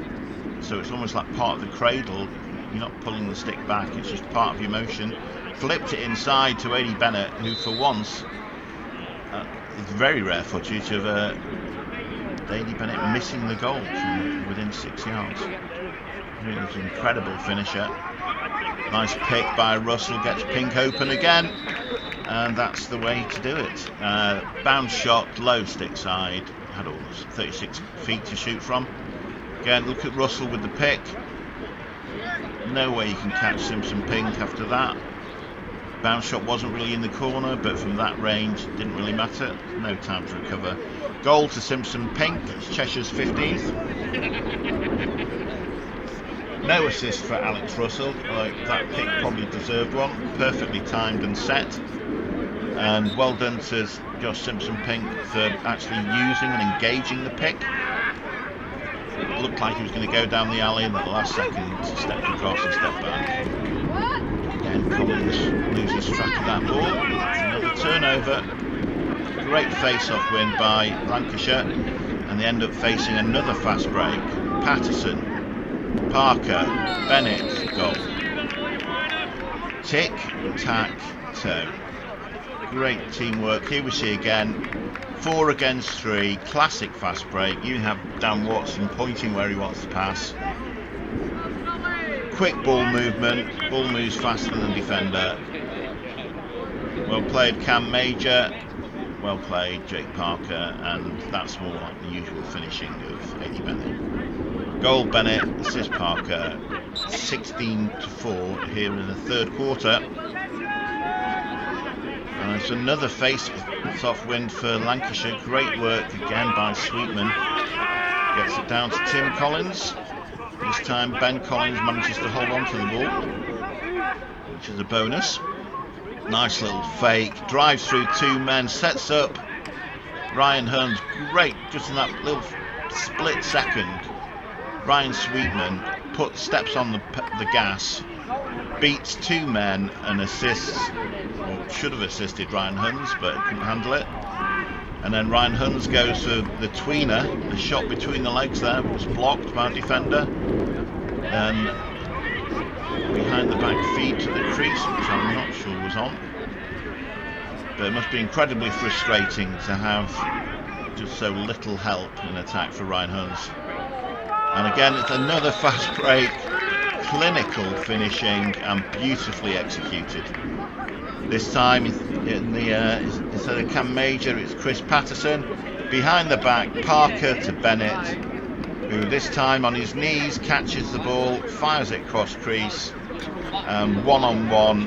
[SPEAKER 1] so it's almost like part of the cradle. You're not pulling the stick back, it's just part of your motion. Flipped it inside to Adi Bennett, who for once, it's very rare footage of Adi Bennett missing the goal from within 6 yards. Really was an incredible finisher. Nice pick by Russell, gets Pink open again. And that's the way to do it. Bounce shot, low stick side, had all 36 feet to shoot from. Again, look at Russell with the pick. No way you can catch Simpson-Pink after that. Bounce shot wasn't really in the corner, but from that range, it didn't really matter. No time to recover. Goal to Simpson-Pink, it's Cheshire's 15th. No assist for Alex Russell, like that pick probably deserved one. Perfectly timed and set. And well done to Josh Simpson-Pink for actually using and engaging the pick. It looked like he was going to go down the alley, and at the last second stepped across and stepped back. Again, Collins loses track of that ball. Another turnover. Great face-off win by Lancashire, and they end up facing another fast break. Patterson, Parker, Bennett, goal. Tick, tack, toe. Great teamwork. Here we see again 4 against 3, classic fast break. You have Dan Watson pointing where he wants to pass. Quick ball movement, ball moves faster than the defender. Well played Cam Major, well played Jake Parker, and that's more like the usual finishing of Adi Bennett. Goal Bennett, assist Parker, 16-4 here in the third quarter. And it's another face-off win for Lancashire. Great work again by Sweetman. Gets it down to Tim Collins. This time Ben Collins manages to hold on to the ball, which is a bonus. Nice little fake. Drives through 2 men. Sets up Ryan Huns. Great, just in that little split second. Ryan Sweetman steps on the gas, beats 2 men and assists, or should have assisted Ryan Huns, but couldn't handle it. And then Ryan Huns goes for the tweener, the shot between the legs there was blocked by a defender. Then behind the back feed to the crease, which I'm not sure was on. But it must be incredibly frustrating to have just so little help in attack for Ryan Huns. And again, it's another fast break, clinical finishing and beautifully executed. This time in the instead of Cam Major, it's Chris Patterson. Behind the back, Parker to Bennett, who this time on his knees catches the ball, fires it cross crease, one-on-one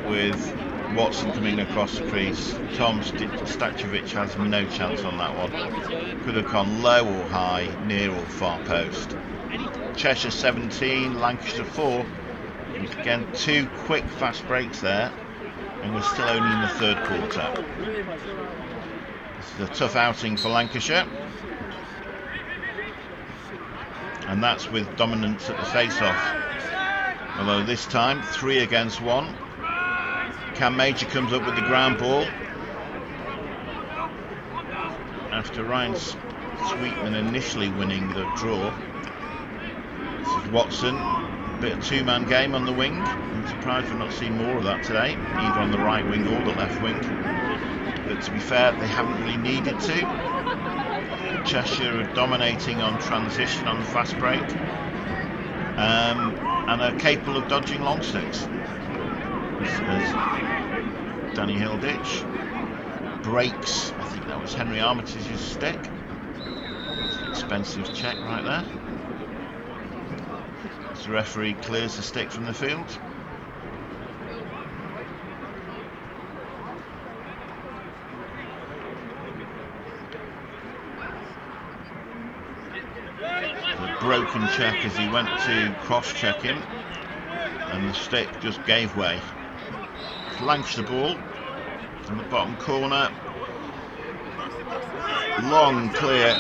[SPEAKER 1] with Watson coming across the crease. Tom Stachovic has no chance on that one. Could have gone low or high, near or far post. Cheshire 17, Lancashire 4. Again, 2 quick fast breaks there, and we're still only in the third quarter. This is a tough outing for Lancashire, and that's with dominance at the face-off. Although this time 3 against 1. Cam Major comes up with the ground ball after Ryan Sweetman initially winning the draw. This is Watson, bit of two-man game on the wing. I'm surprised we've not seen more of that today, either on the right wing or the left wing, but to be fair, they haven't really needed to. Cheshire are dominating on transition on the fast break, and are capable of dodging long sticks. As Danny Hilditch breaks, I think that was Henry Armitage's stick. It's an expensive check right there. As the referee clears the stick from the field. A broken check as he went to cross-check him, and the stick just gave way. Lancashire ball in the bottom corner. Long clear,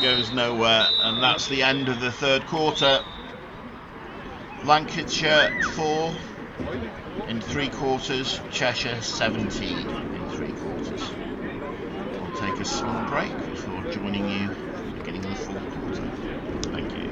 [SPEAKER 1] goes nowhere, and that's the end of the third quarter. Lancashire 4 in 3 quarters, Cheshire 17 in 3 quarters. We'll take a small break before joining you at the beginning of the fourth quarter. Thank you.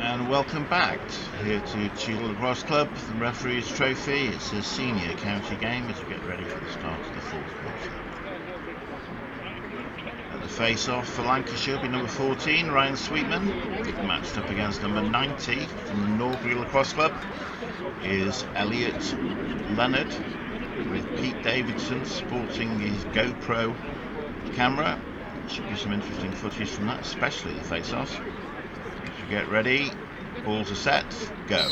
[SPEAKER 1] And welcome back here to Cheshire Lacrosse Club, the referee's trophy. It's a senior county game as we get ready for the start of the fourth quarter. At the face-off for Lancashire will be number 14, Ryan Sweetman, matched up against number 90 from the Norbury Lacrosse Club is Elliot Leonard, with Pete Davidson sporting his GoPro camera. Should be some interesting footage from that, especially the face-offs. Get ready, balls are set, go.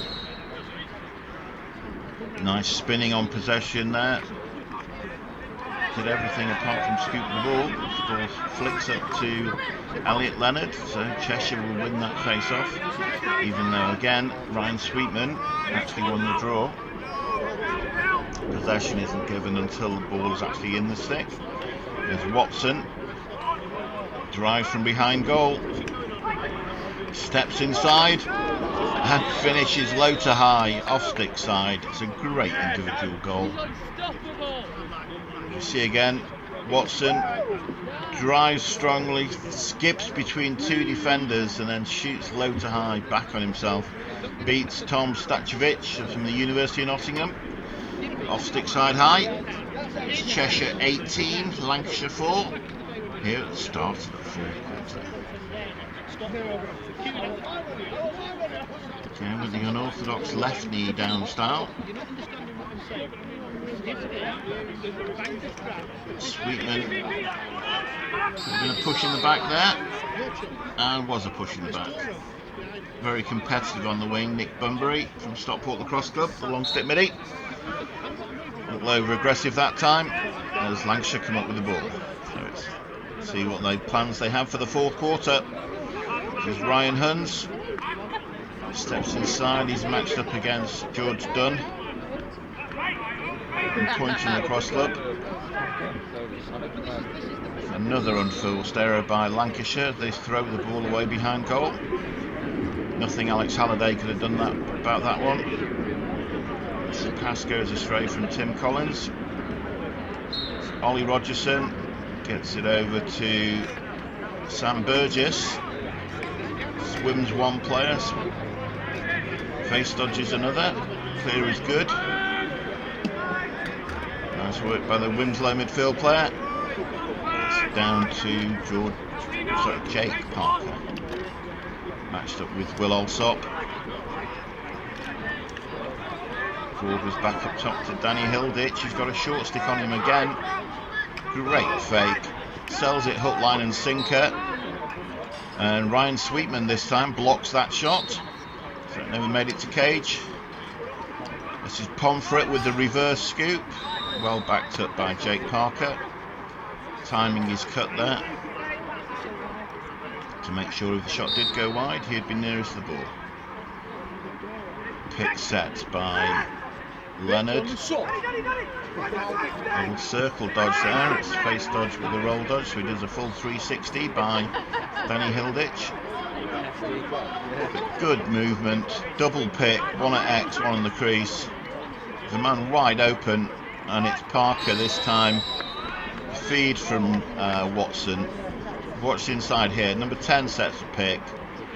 [SPEAKER 1] Nice spinning on possession there. Did everything apart from scoop the ball. The ball flicks up to Elliot Leonard, so Cheshire will win that face-off, even though again Ryan Sweetman actually won the draw. Possession isn't given until the ball is actually in the stick. There's Watson, drives from behind goal. Steps inside and finishes low to high, off stick side. It's a great individual goal. You see again, Watson drives strongly, skips between two defenders and then shoots low to high back on himself. Beats Tom Stachevich from the University of Nottingham. Off stick side high. It's Cheshire 18, Lancashire 4. Here at the start of the fourth quarter. Again with the unorthodox left knee down style. Sweetman been a push in the back there, and was a push in the back. Very competitive on the wing, Nick Bunbury from Stockport Lacrosse Club, the long stick midi. A little over aggressive that time as Lancashire come up with the ball. So let's see what plans they have for the fourth quarter. This is Ryan Huns. Steps inside, he's matched up against George Dunn from Poynton Lacrosse Club. Another unforced error by Lancashire. They throw the ball away behind goal. Nothing Alex Halliday could have done about that one. The pass goes astray from Tim Collins. Ollie Rogerson gets it over to Sam Burgess. Swims one player. Face dodges another. Clear is good. Nice work by the Winslow midfield player. It's down to Jake Parker. Matched up with Will Alsop. Forward was back up top to Danny Hilditch. He's got a short stick on him again. Great fake. Sells it hook, line and sinker. And Ryan Sweetman this time blocks that shot. So it never made it to cage. This is Pomfret with the reverse scoop. Well backed up by Jake Parker. Timing is cut there. To make sure if the shot did go wide, he'd be nearest the ball. Pick set by Leonard. Little circle dodge there. It's face dodge with a roll dodge, so he does a full 360 by Danny Hilditch. But good movement. Double pick. One at X, one on the crease. The man wide open, and it's Parker this time. Feed from Watson. Watch inside here. Number 10 sets a pick.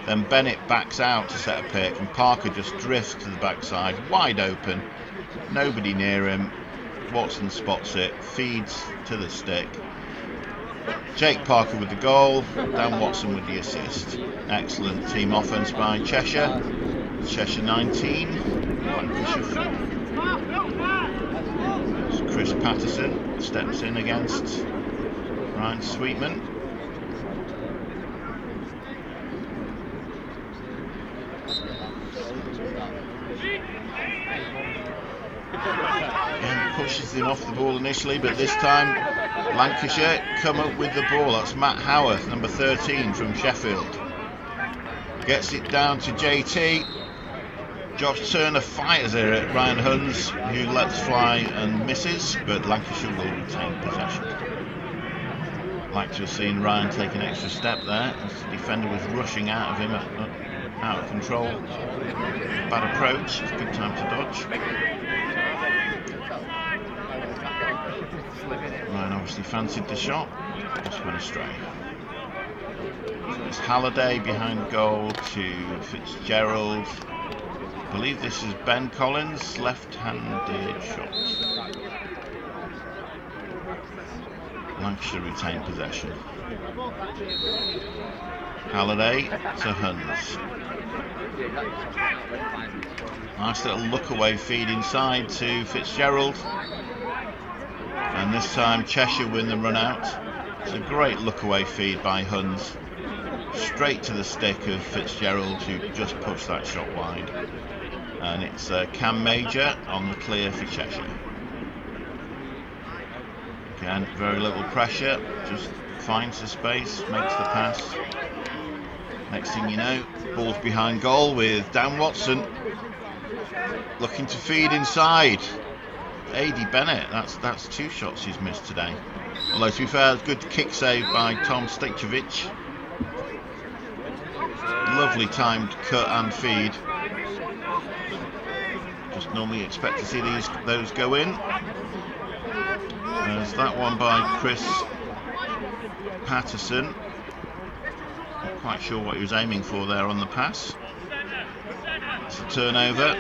[SPEAKER 1] Then Bennett backs out to set a pick, and Parker just drifts to the backside, wide open. Nobody near him. Watson spots it, feeds to the stick. Jake Parker with the goal, Dan Watson with the assist. Excellent team offense by Cheshire. Cheshire 19, Lancashire 4. So Chris Patterson steps in against Ryan Sweetman. And pushes him off the ball initially, but this time Lancashire come up with the ball. That's Matt Howarth, number 13 from Sheffield. Gets it down to JT. Josh Turner fires here at Ryan Huns, who lets fly and misses, but Lancashire will retain possession. Like to have seen Ryan take an extra step there, as the defender was rushing out of him, out of control. Bad approach, it's a good time to dodge. Ryan obviously fancied the shot, just went astray. So it's Halliday behind goal to Fitzgerald. I believe this is Ben Collins, left-handed shot. Lancashire retain possession. Halliday to Huns. Nice little look-away feed inside to Fitzgerald. And this time Cheshire win the run-out. It's a great look-away feed by Huns. Straight to the stick of Fitzgerald, who just pushed that shot wide. And it's Cam Major on the clear for Cheshire. Again, very little pressure, just finds the space, makes the pass. Next thing you know, ball's behind goal with Dan Watson looking to feed inside. A.D. Bennett, that's two shots he's missed today. Although to be fair, good kick save by Tom Stachevich. Lovely timed cut and feed. Just normally expect to see those go in. There's that one by Chris Patterson. Not quite sure what he was aiming for there on the pass. It's a turnover.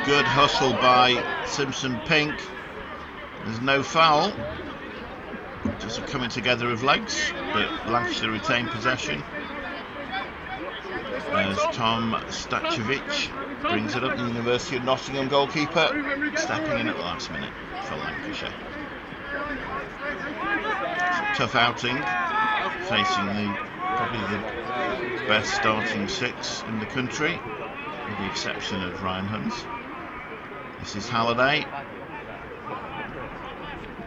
[SPEAKER 1] Good hustle by Simpson Pink. There's no foul. Just a coming together of legs, but Lancashire retain possession. There's Tom Stachevich, brings it up, the University of Nottingham goalkeeper, stepping in at the last minute for Lancashire. It's a tough outing, facing probably the best starting six in the country, with the exception of Ryan Hunt. This is Halliday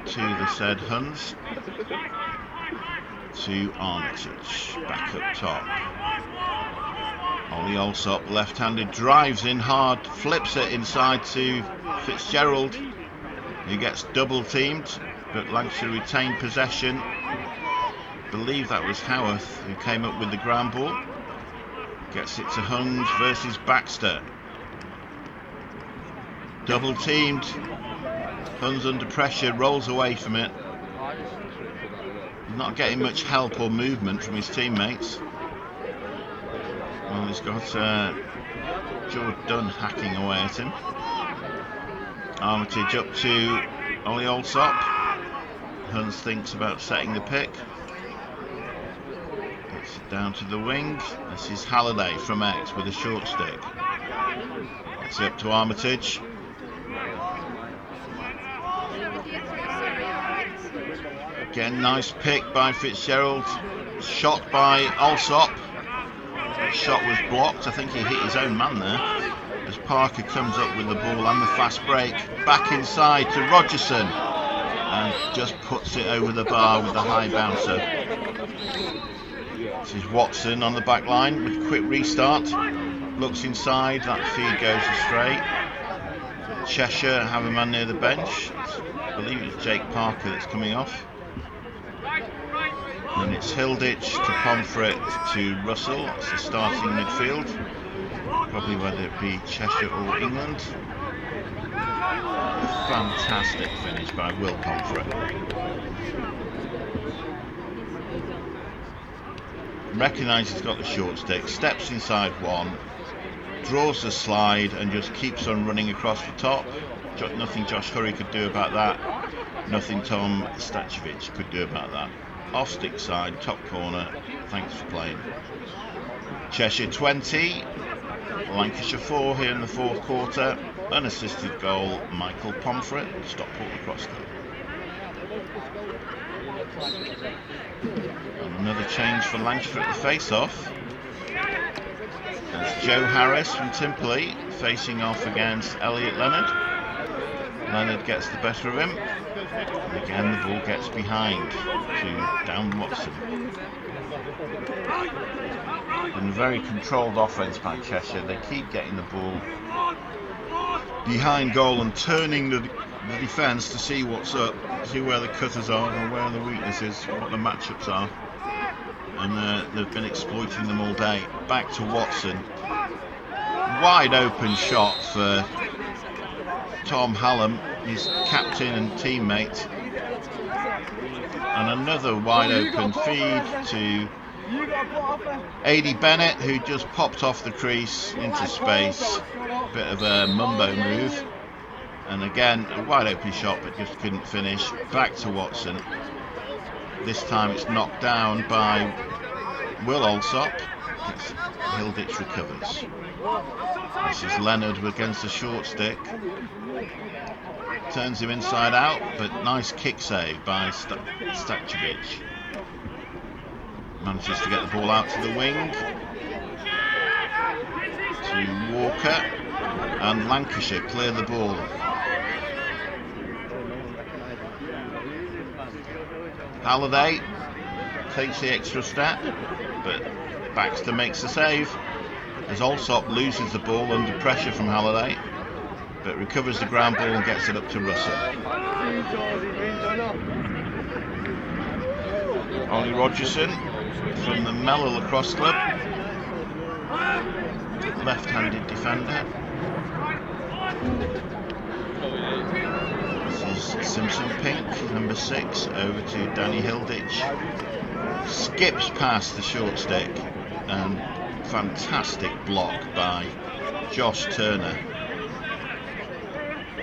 [SPEAKER 1] to the said Huns, to Armitage, back up top. Ollie Alsop, left-handed, drives in hard, flips it inside to Fitzgerald, who gets double-teamed, but Lancashire retained possession. I believe that was Howarth who came up with the ground ball. Gets it to Huns versus Baxter. Double-teamed. Huns under pressure, rolls away from it. Not getting much help or movement from his teammates. Well, he's got George Dunn hacking away at him. Armitage up to Ollie Alsop. Huns thinks about setting the pick. Gets it down to the wing. This is Halliday from X with a short stick. Gets it up to Armitage. Again, nice pick by Fitzgerald. Shot by Alsop. Shot was blocked. I think he hit his own man there. As Parker comes up with the ball and the fast break. Back inside to Rogerson. And just puts it over the bar with the high bouncer. This is Watson on the back line with a quick restart. Looks inside. That feed goes astray. Cheshire have a man near the bench. I believe it's Jake Parker that's coming off. And it's Hilditch to Pomfret to Russell. That's the starting midfield. Probably whether it be Cheshire or England. Fantastic finish by Will Pomfret. Recognises he's got the short stick, steps inside one, draws the slide and just keeps on running across the top. Nothing Josh Hurry could do about that. Nothing Tom Stachevich could do about that. Off stick side, top corner. Thanks for playing. Cheshire 20, Lancashire 4 here in the fourth quarter. Unassisted goal, Michael Pomfret, Stockport Lacrosse Club. And another change for Lancashire at the face-off. That's Joe Harris from Timperley facing off against Elliot Leonard. Leonard gets the better of him. And again the ball gets behind to Dan Watson. And a very controlled offence by Cheshire. They keep getting the ball behind goal and turning the defence to see what's up, see where the cutters are and where the weaknesses, what the matchups are. And they've been exploiting them all day. Back to Watson. Wide open shot for Tom Hallam, his captain and teammate. And another wide open feed to Adi Bennett, who just popped off the crease into space. Bit of a mumbo move. And again, a wide open shot, but just couldn't finish. Back to Watson. This time it's knocked down by Will Alsop. Hilditch recovers. This is Leonard against the short stick. Turns him inside out, but nice kick save by Stachevich. Manages to get the ball out to the wing. To Walker. And Lancashire clear the ball. Halliday takes the extra step, but Baxter makes the save as Alsop loses the ball under pressure from Halliday, but recovers the ground ball and gets it up to Russell. Ollie Rogerson from the Mellor Lacrosse Club, left-handed defender. This is Simpson Pink, number 6, over to Danny Hilditch. Skips past the short stick, and fantastic block by Josh Turner.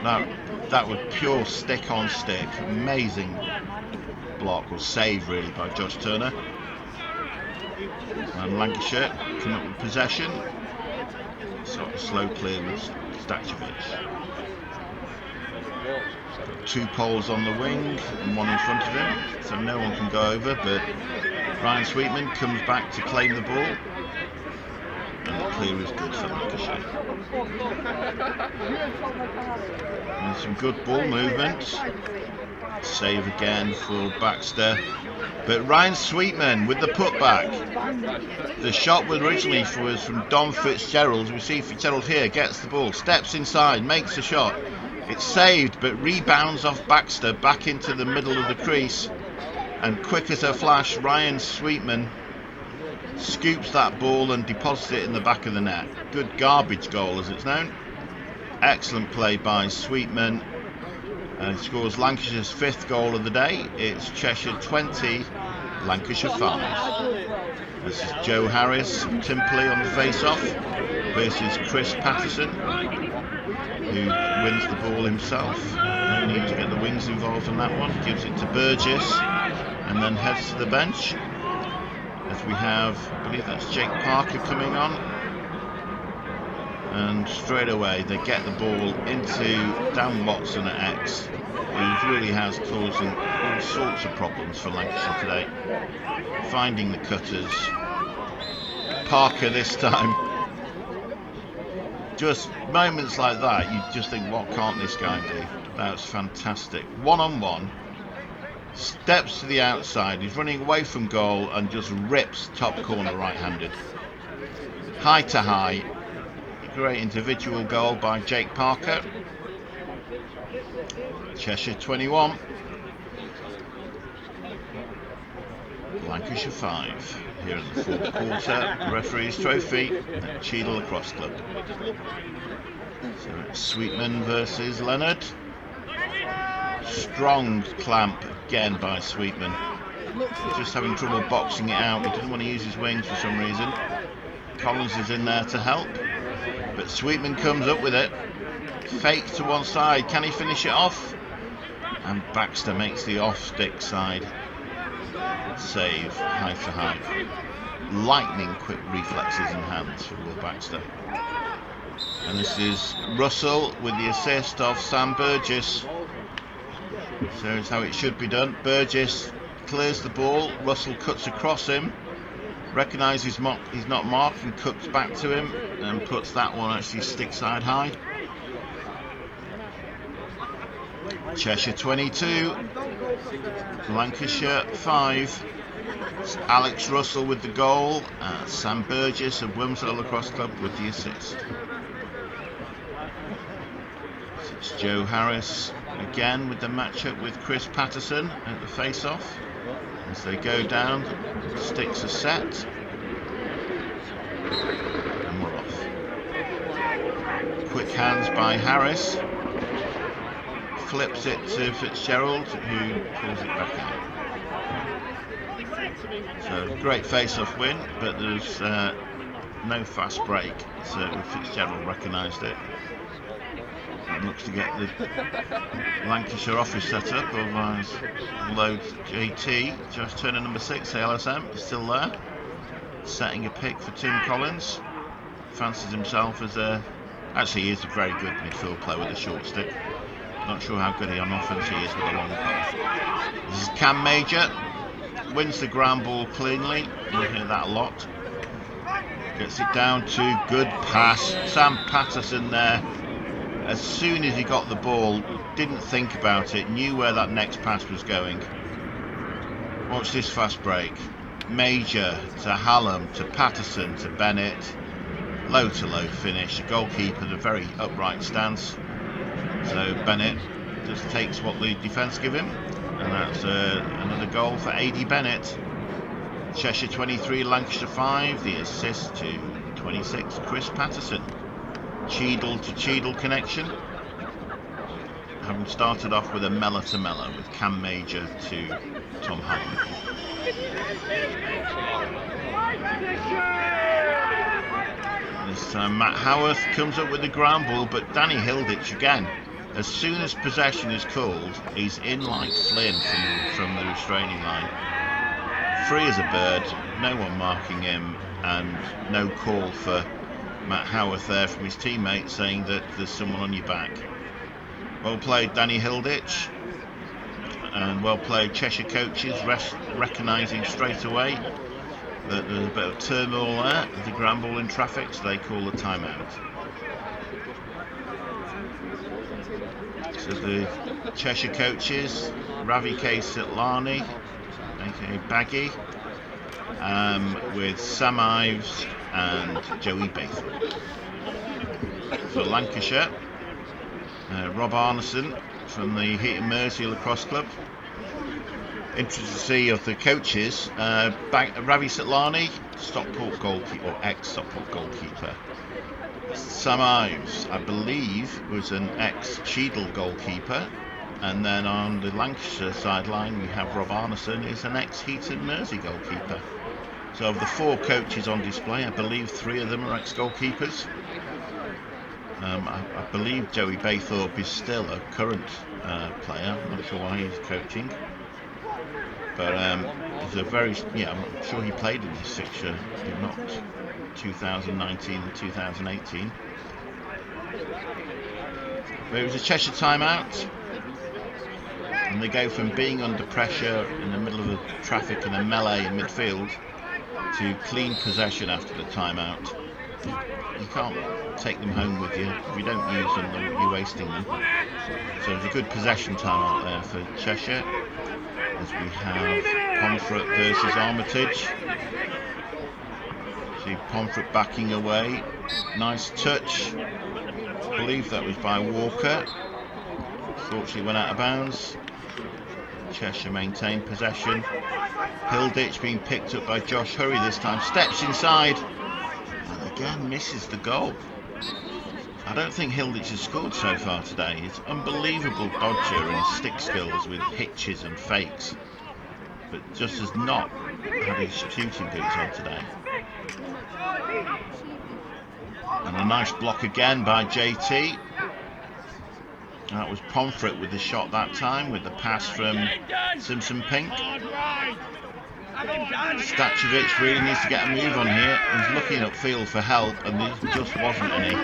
[SPEAKER 1] Now, that was pure stick on stick. Amazing block, or save really, by Josh Turner. And Lancashire come up with possession. Sort of slow clear with Stachovic. 2 poles on the wing and 1 in front of him, so no one can go over, but Ryan Sweetman comes back to claim the ball, and the clear is good for Lancashire. And some good ball movement. Save again for Baxter, but Ryan Sweetman with the putback. The shot was originally from Dom Fitzgerald. We see Fitzgerald here, gets the ball, steps inside, makes the shot. It's saved, but rebounds off Baxter back into the middle of the crease, and quick as a flash, Ryan Sweetman scoops that ball and deposits it in the back of the net. Good garbage goal, as it's known. Excellent play by Sweetman, and scores Lancashire's 5th goal of the day. It's Cheshire 20, Lancashire 5. This is Joe Harris, Timperley on the face-off versus Chris Patterson, who wins the ball himself. No need to get the wings involved in that one. Gives it to Burgess and then heads to the bench. As we have, I believe that's Jake Parker coming on. And straight away they get the ball into Dan Watson at X, who really has causing all sorts of problems for Lancashire today. Finding the cutters. Parker this time. Just moments like that, you just think, what can't this guy do? That's fantastic. 1-on-1. Steps to the outside. He's running away from goal and just rips top corner right-handed. High to high. Great individual goal by Jake Parker. Cheshire 21. Lancashire 5. Here in the 4th quarter, the referee's trophy at Cheadle Lacrosse Club. So it's Sweetman versus Leonard. Strong clamp again by Sweetman. Just having trouble boxing it out. He doesn't want to use his wings for some reason. Collins is in there to help, but Sweetman comes up with it. Fake to one side. Can he finish it off? And Baxter makes the off-stick side save, high to high. Lightning quick reflexes and hands for Will Baxter. And this is Russell with the assist of Sam Burgess. So it's how it should be done. Burgess clears the ball. Russell cuts across him. Recognises he's not marked and cuts back to him and puts that one actually stick side high. Cheshire 22, Lancashire 5. It's Alex Russell with the goal, Sam Burgess of Wilmslow Lacrosse Club with the assist. So it's Joe Harris again with the matchup with Chris Patterson at the face-off. As they go down, sticks are set, and we're off. Quick hands by Harris. Flips it to Fitzgerald, who pulls it back out. So great face-off win, but there's no fast break. So Fitzgerald recognised it and looks to get the Lancashire office set up. Otherwise, load JT, Josh Turner number 6, ALSM, is still there, setting a pick for Tim Collins. Fancies himself as actually he is a very good midfield player with a short stick. Not sure how good on offense he is with a long pole. This is Cam Major. Wins the ground ball cleanly. You'll hear that a lot. Gets it down to good pass. Sam Patterson there. As soon as he got the ball, didn't think about it. Knew where that next pass was going. Watch this fast break. Major to Hallam to Patterson to Bennett. Low to low finish. The goalkeeper in a very upright stance. So Bennett just takes what the defence give him, and that's another goal for A.D. Bennett. Cheshire 23, Lancashire 5, the assist to 26, Chris Patterson. Cheadle to Cheadle connection. having started off with a Mella to Mella with Cam Major to Tom Hallam. This time Matt Howarth comes up with the ground ball, but Danny Hilditch again, as soon as possession is called, he's in like Flynn from the restraining line. Free as a bird, no one marking him, and no call for Matt Howarth there from his teammate saying that there's someone on your back. Well played Danny Hilditch, and well played Cheshire coaches, recognising straight away that there's a bit of turmoil there with the ground ball in traffic, so they call the timeout. So the Cheshire coaches, Ravi K. Sitlani, aka Baggy, with Sam Ives and Joey Bathorpe. For Lancashire, Rob Arneson from the Heaton Mersey Lacrosse Club. Interesting to see of the coaches, Ravi Sitlani, Stockport goalkeeper, or ex-Stockport goalkeeper. Sam Ives, I believe, was an ex-Cheadle goalkeeper. And then on the Lancashire sideline, we have Rob Arneson, who's an ex-Heaton Mersey goalkeeper. So of the 4 coaches on display, I believe 3 of them are ex-goalkeepers. I believe Joey Bathorpe is still a current player. I'm not sure why he's coaching. But he's a very, I'm sure he played in this fixture, but not 2019 and 2018. But it was a Cheshire timeout, and they go from being under pressure in the middle of the traffic in a melee in midfield to clean possession after the timeout. You can't take them home with you. If you don't use them, you're wasting them. So it's a good possession timeout there for Cheshire, as we have Pomfret versus Armitage. See Pomfret backing away. Nice touch. I believe that was by Walker. Fortunately went out of bounds. Cheshire maintained possession. Hilditch being picked up by Josh Hurry this time. Steps inside. And again misses the goal. I don't think Hilditch has scored so far today. It's unbelievable dodger and stick skills with hitches and fakes, but just has not had his shooting boots on today. And a nice block again by JT. That was Pomfret with the shot that time, with the pass from Simpson Pink. Stachovic really needs to get a move on here. He's looking upfield for help, and there just wasn't any,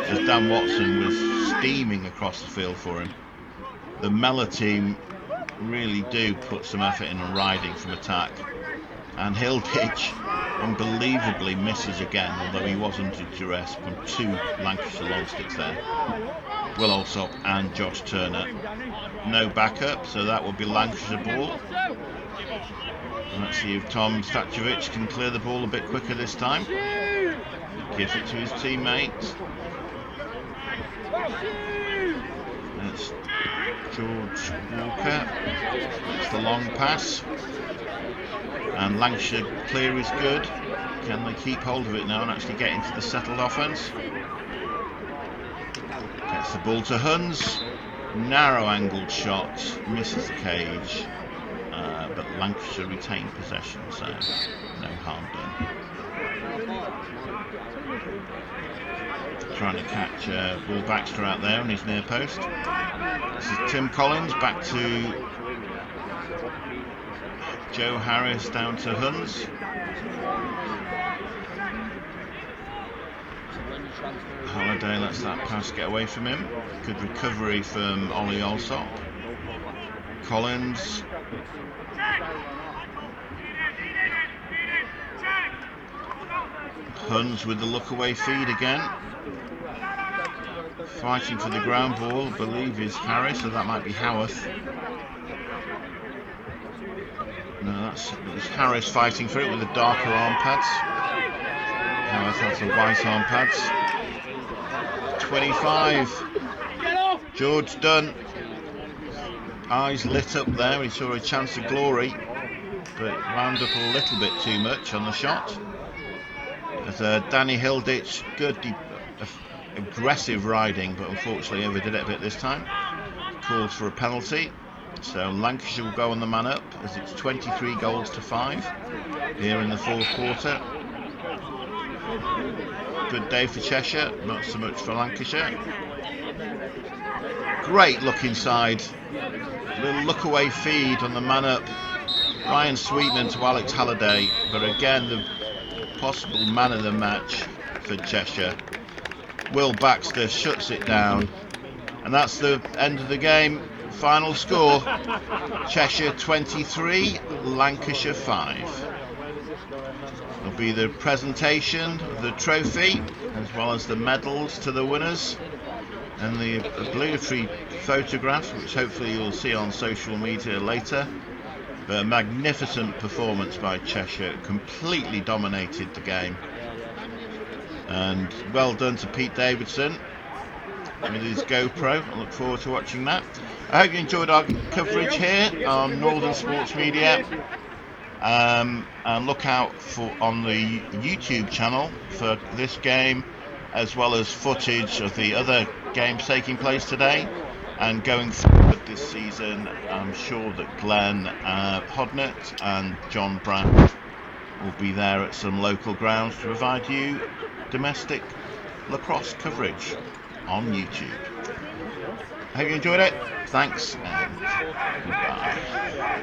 [SPEAKER 1] as Dan Watson was steaming across the field for him. The Mella team really do put some effort in on riding from attack, and Hilditch unbelievably misses again, although he was under duress from 2 Lancashire long sticks there. Will Alsop and Josh Turner. No backup, so that will be Lancashire ball. Let's see if Tom Stachovic can clear the ball a bit quicker this time. Gives it to his teammate. That's George Walker. That's the long pass. And Lancashire clear is good. Can they keep hold of it now and actually get into the settled offence? Gets the ball to Huns. Narrow angled shot. Misses the cage. But Lancashire retain possession, so no harm done. Trying to catch Will Baxter out there on his near post. This is Tim Collins back to Joe Harris, down to Huns. Halliday lets that pass get away from him. Good recovery from Ollie Alsop. Collins. Huns with the look away feed again. Fighting for the ground ball, I believe is Harris, so that might be Howarth. No, that's Harris fighting for it with the darker arm pads. Howarth has the white arm pads. 25. George Dunn. Eyes lit up there, he saw a chance of glory, but wound up a little bit too much on the shot. As Danny Hilditch, good aggressive riding, but unfortunately overdid it a bit this time. calls for a penalty. So Lancashire will go on the man up as it's 23 goals to 5 here in the fourth quarter. Good day for Cheshire, not so much for Lancashire. Great look inside. Little look away feed on the man up. Ryan Sweetman to Alex Halliday, but again the possible man of the match for Cheshire. Will Baxter shuts it down, and that's the end of the game. Final score: Cheshire 23, Lancashire 5. There'll be the presentation of the trophy as well as the medals to the winners and the obligatory photograph, which hopefully you'll see on social media later. But a magnificent performance by Cheshire, completely dominated the game, and well done to Pete Davidson with his GoPro. I look forward to watching that. I hope you enjoyed our coverage here on Northern Sports Media, and look out for on the YouTube channel for this game, as well as footage of the other games taking place today. And going forward this season, I'm sure that Glenn Hodnett and John Brown will be there at some local grounds to provide you domestic lacrosse coverage on YouTube. I hope you enjoyed it. Thanks and goodbye.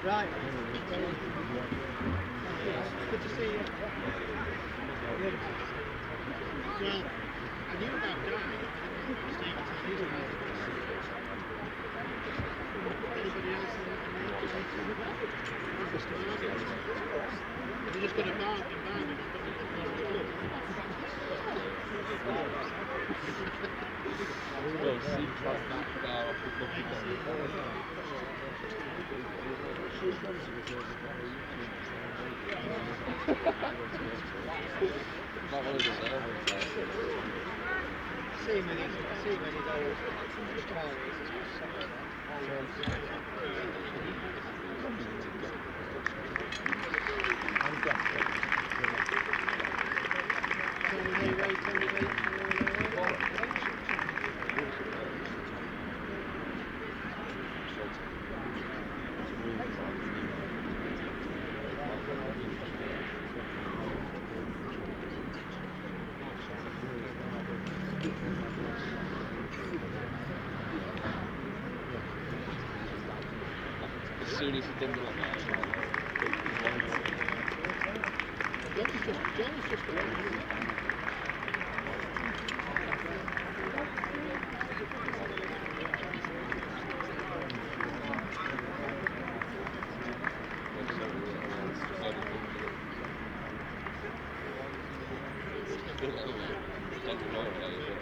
[SPEAKER 2] Right. Good to see you. Well, I knew about Guy. Anybody else in the Have you just got a bar and bag and
[SPEAKER 3] Well, see, try that bar off the
[SPEAKER 2] see when he's old.
[SPEAKER 3] As soon as he didn't look at it,
[SPEAKER 2] John's just
[SPEAKER 3] good anyway. Don't get motivated,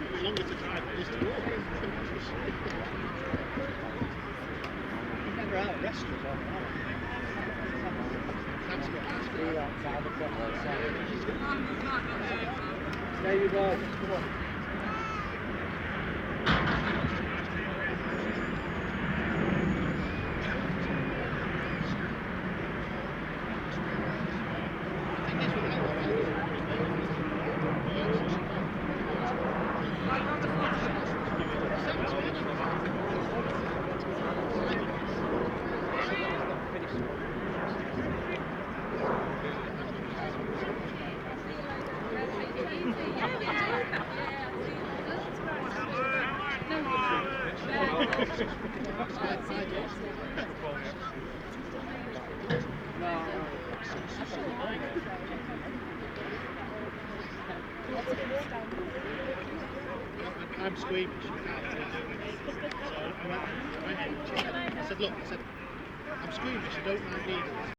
[SPEAKER 3] but
[SPEAKER 2] longer to drive than it is to walk. Never out of restaurant. There you go. Come on. I'm squeamish. So I said, look, I'm squeamish, I don't like needles.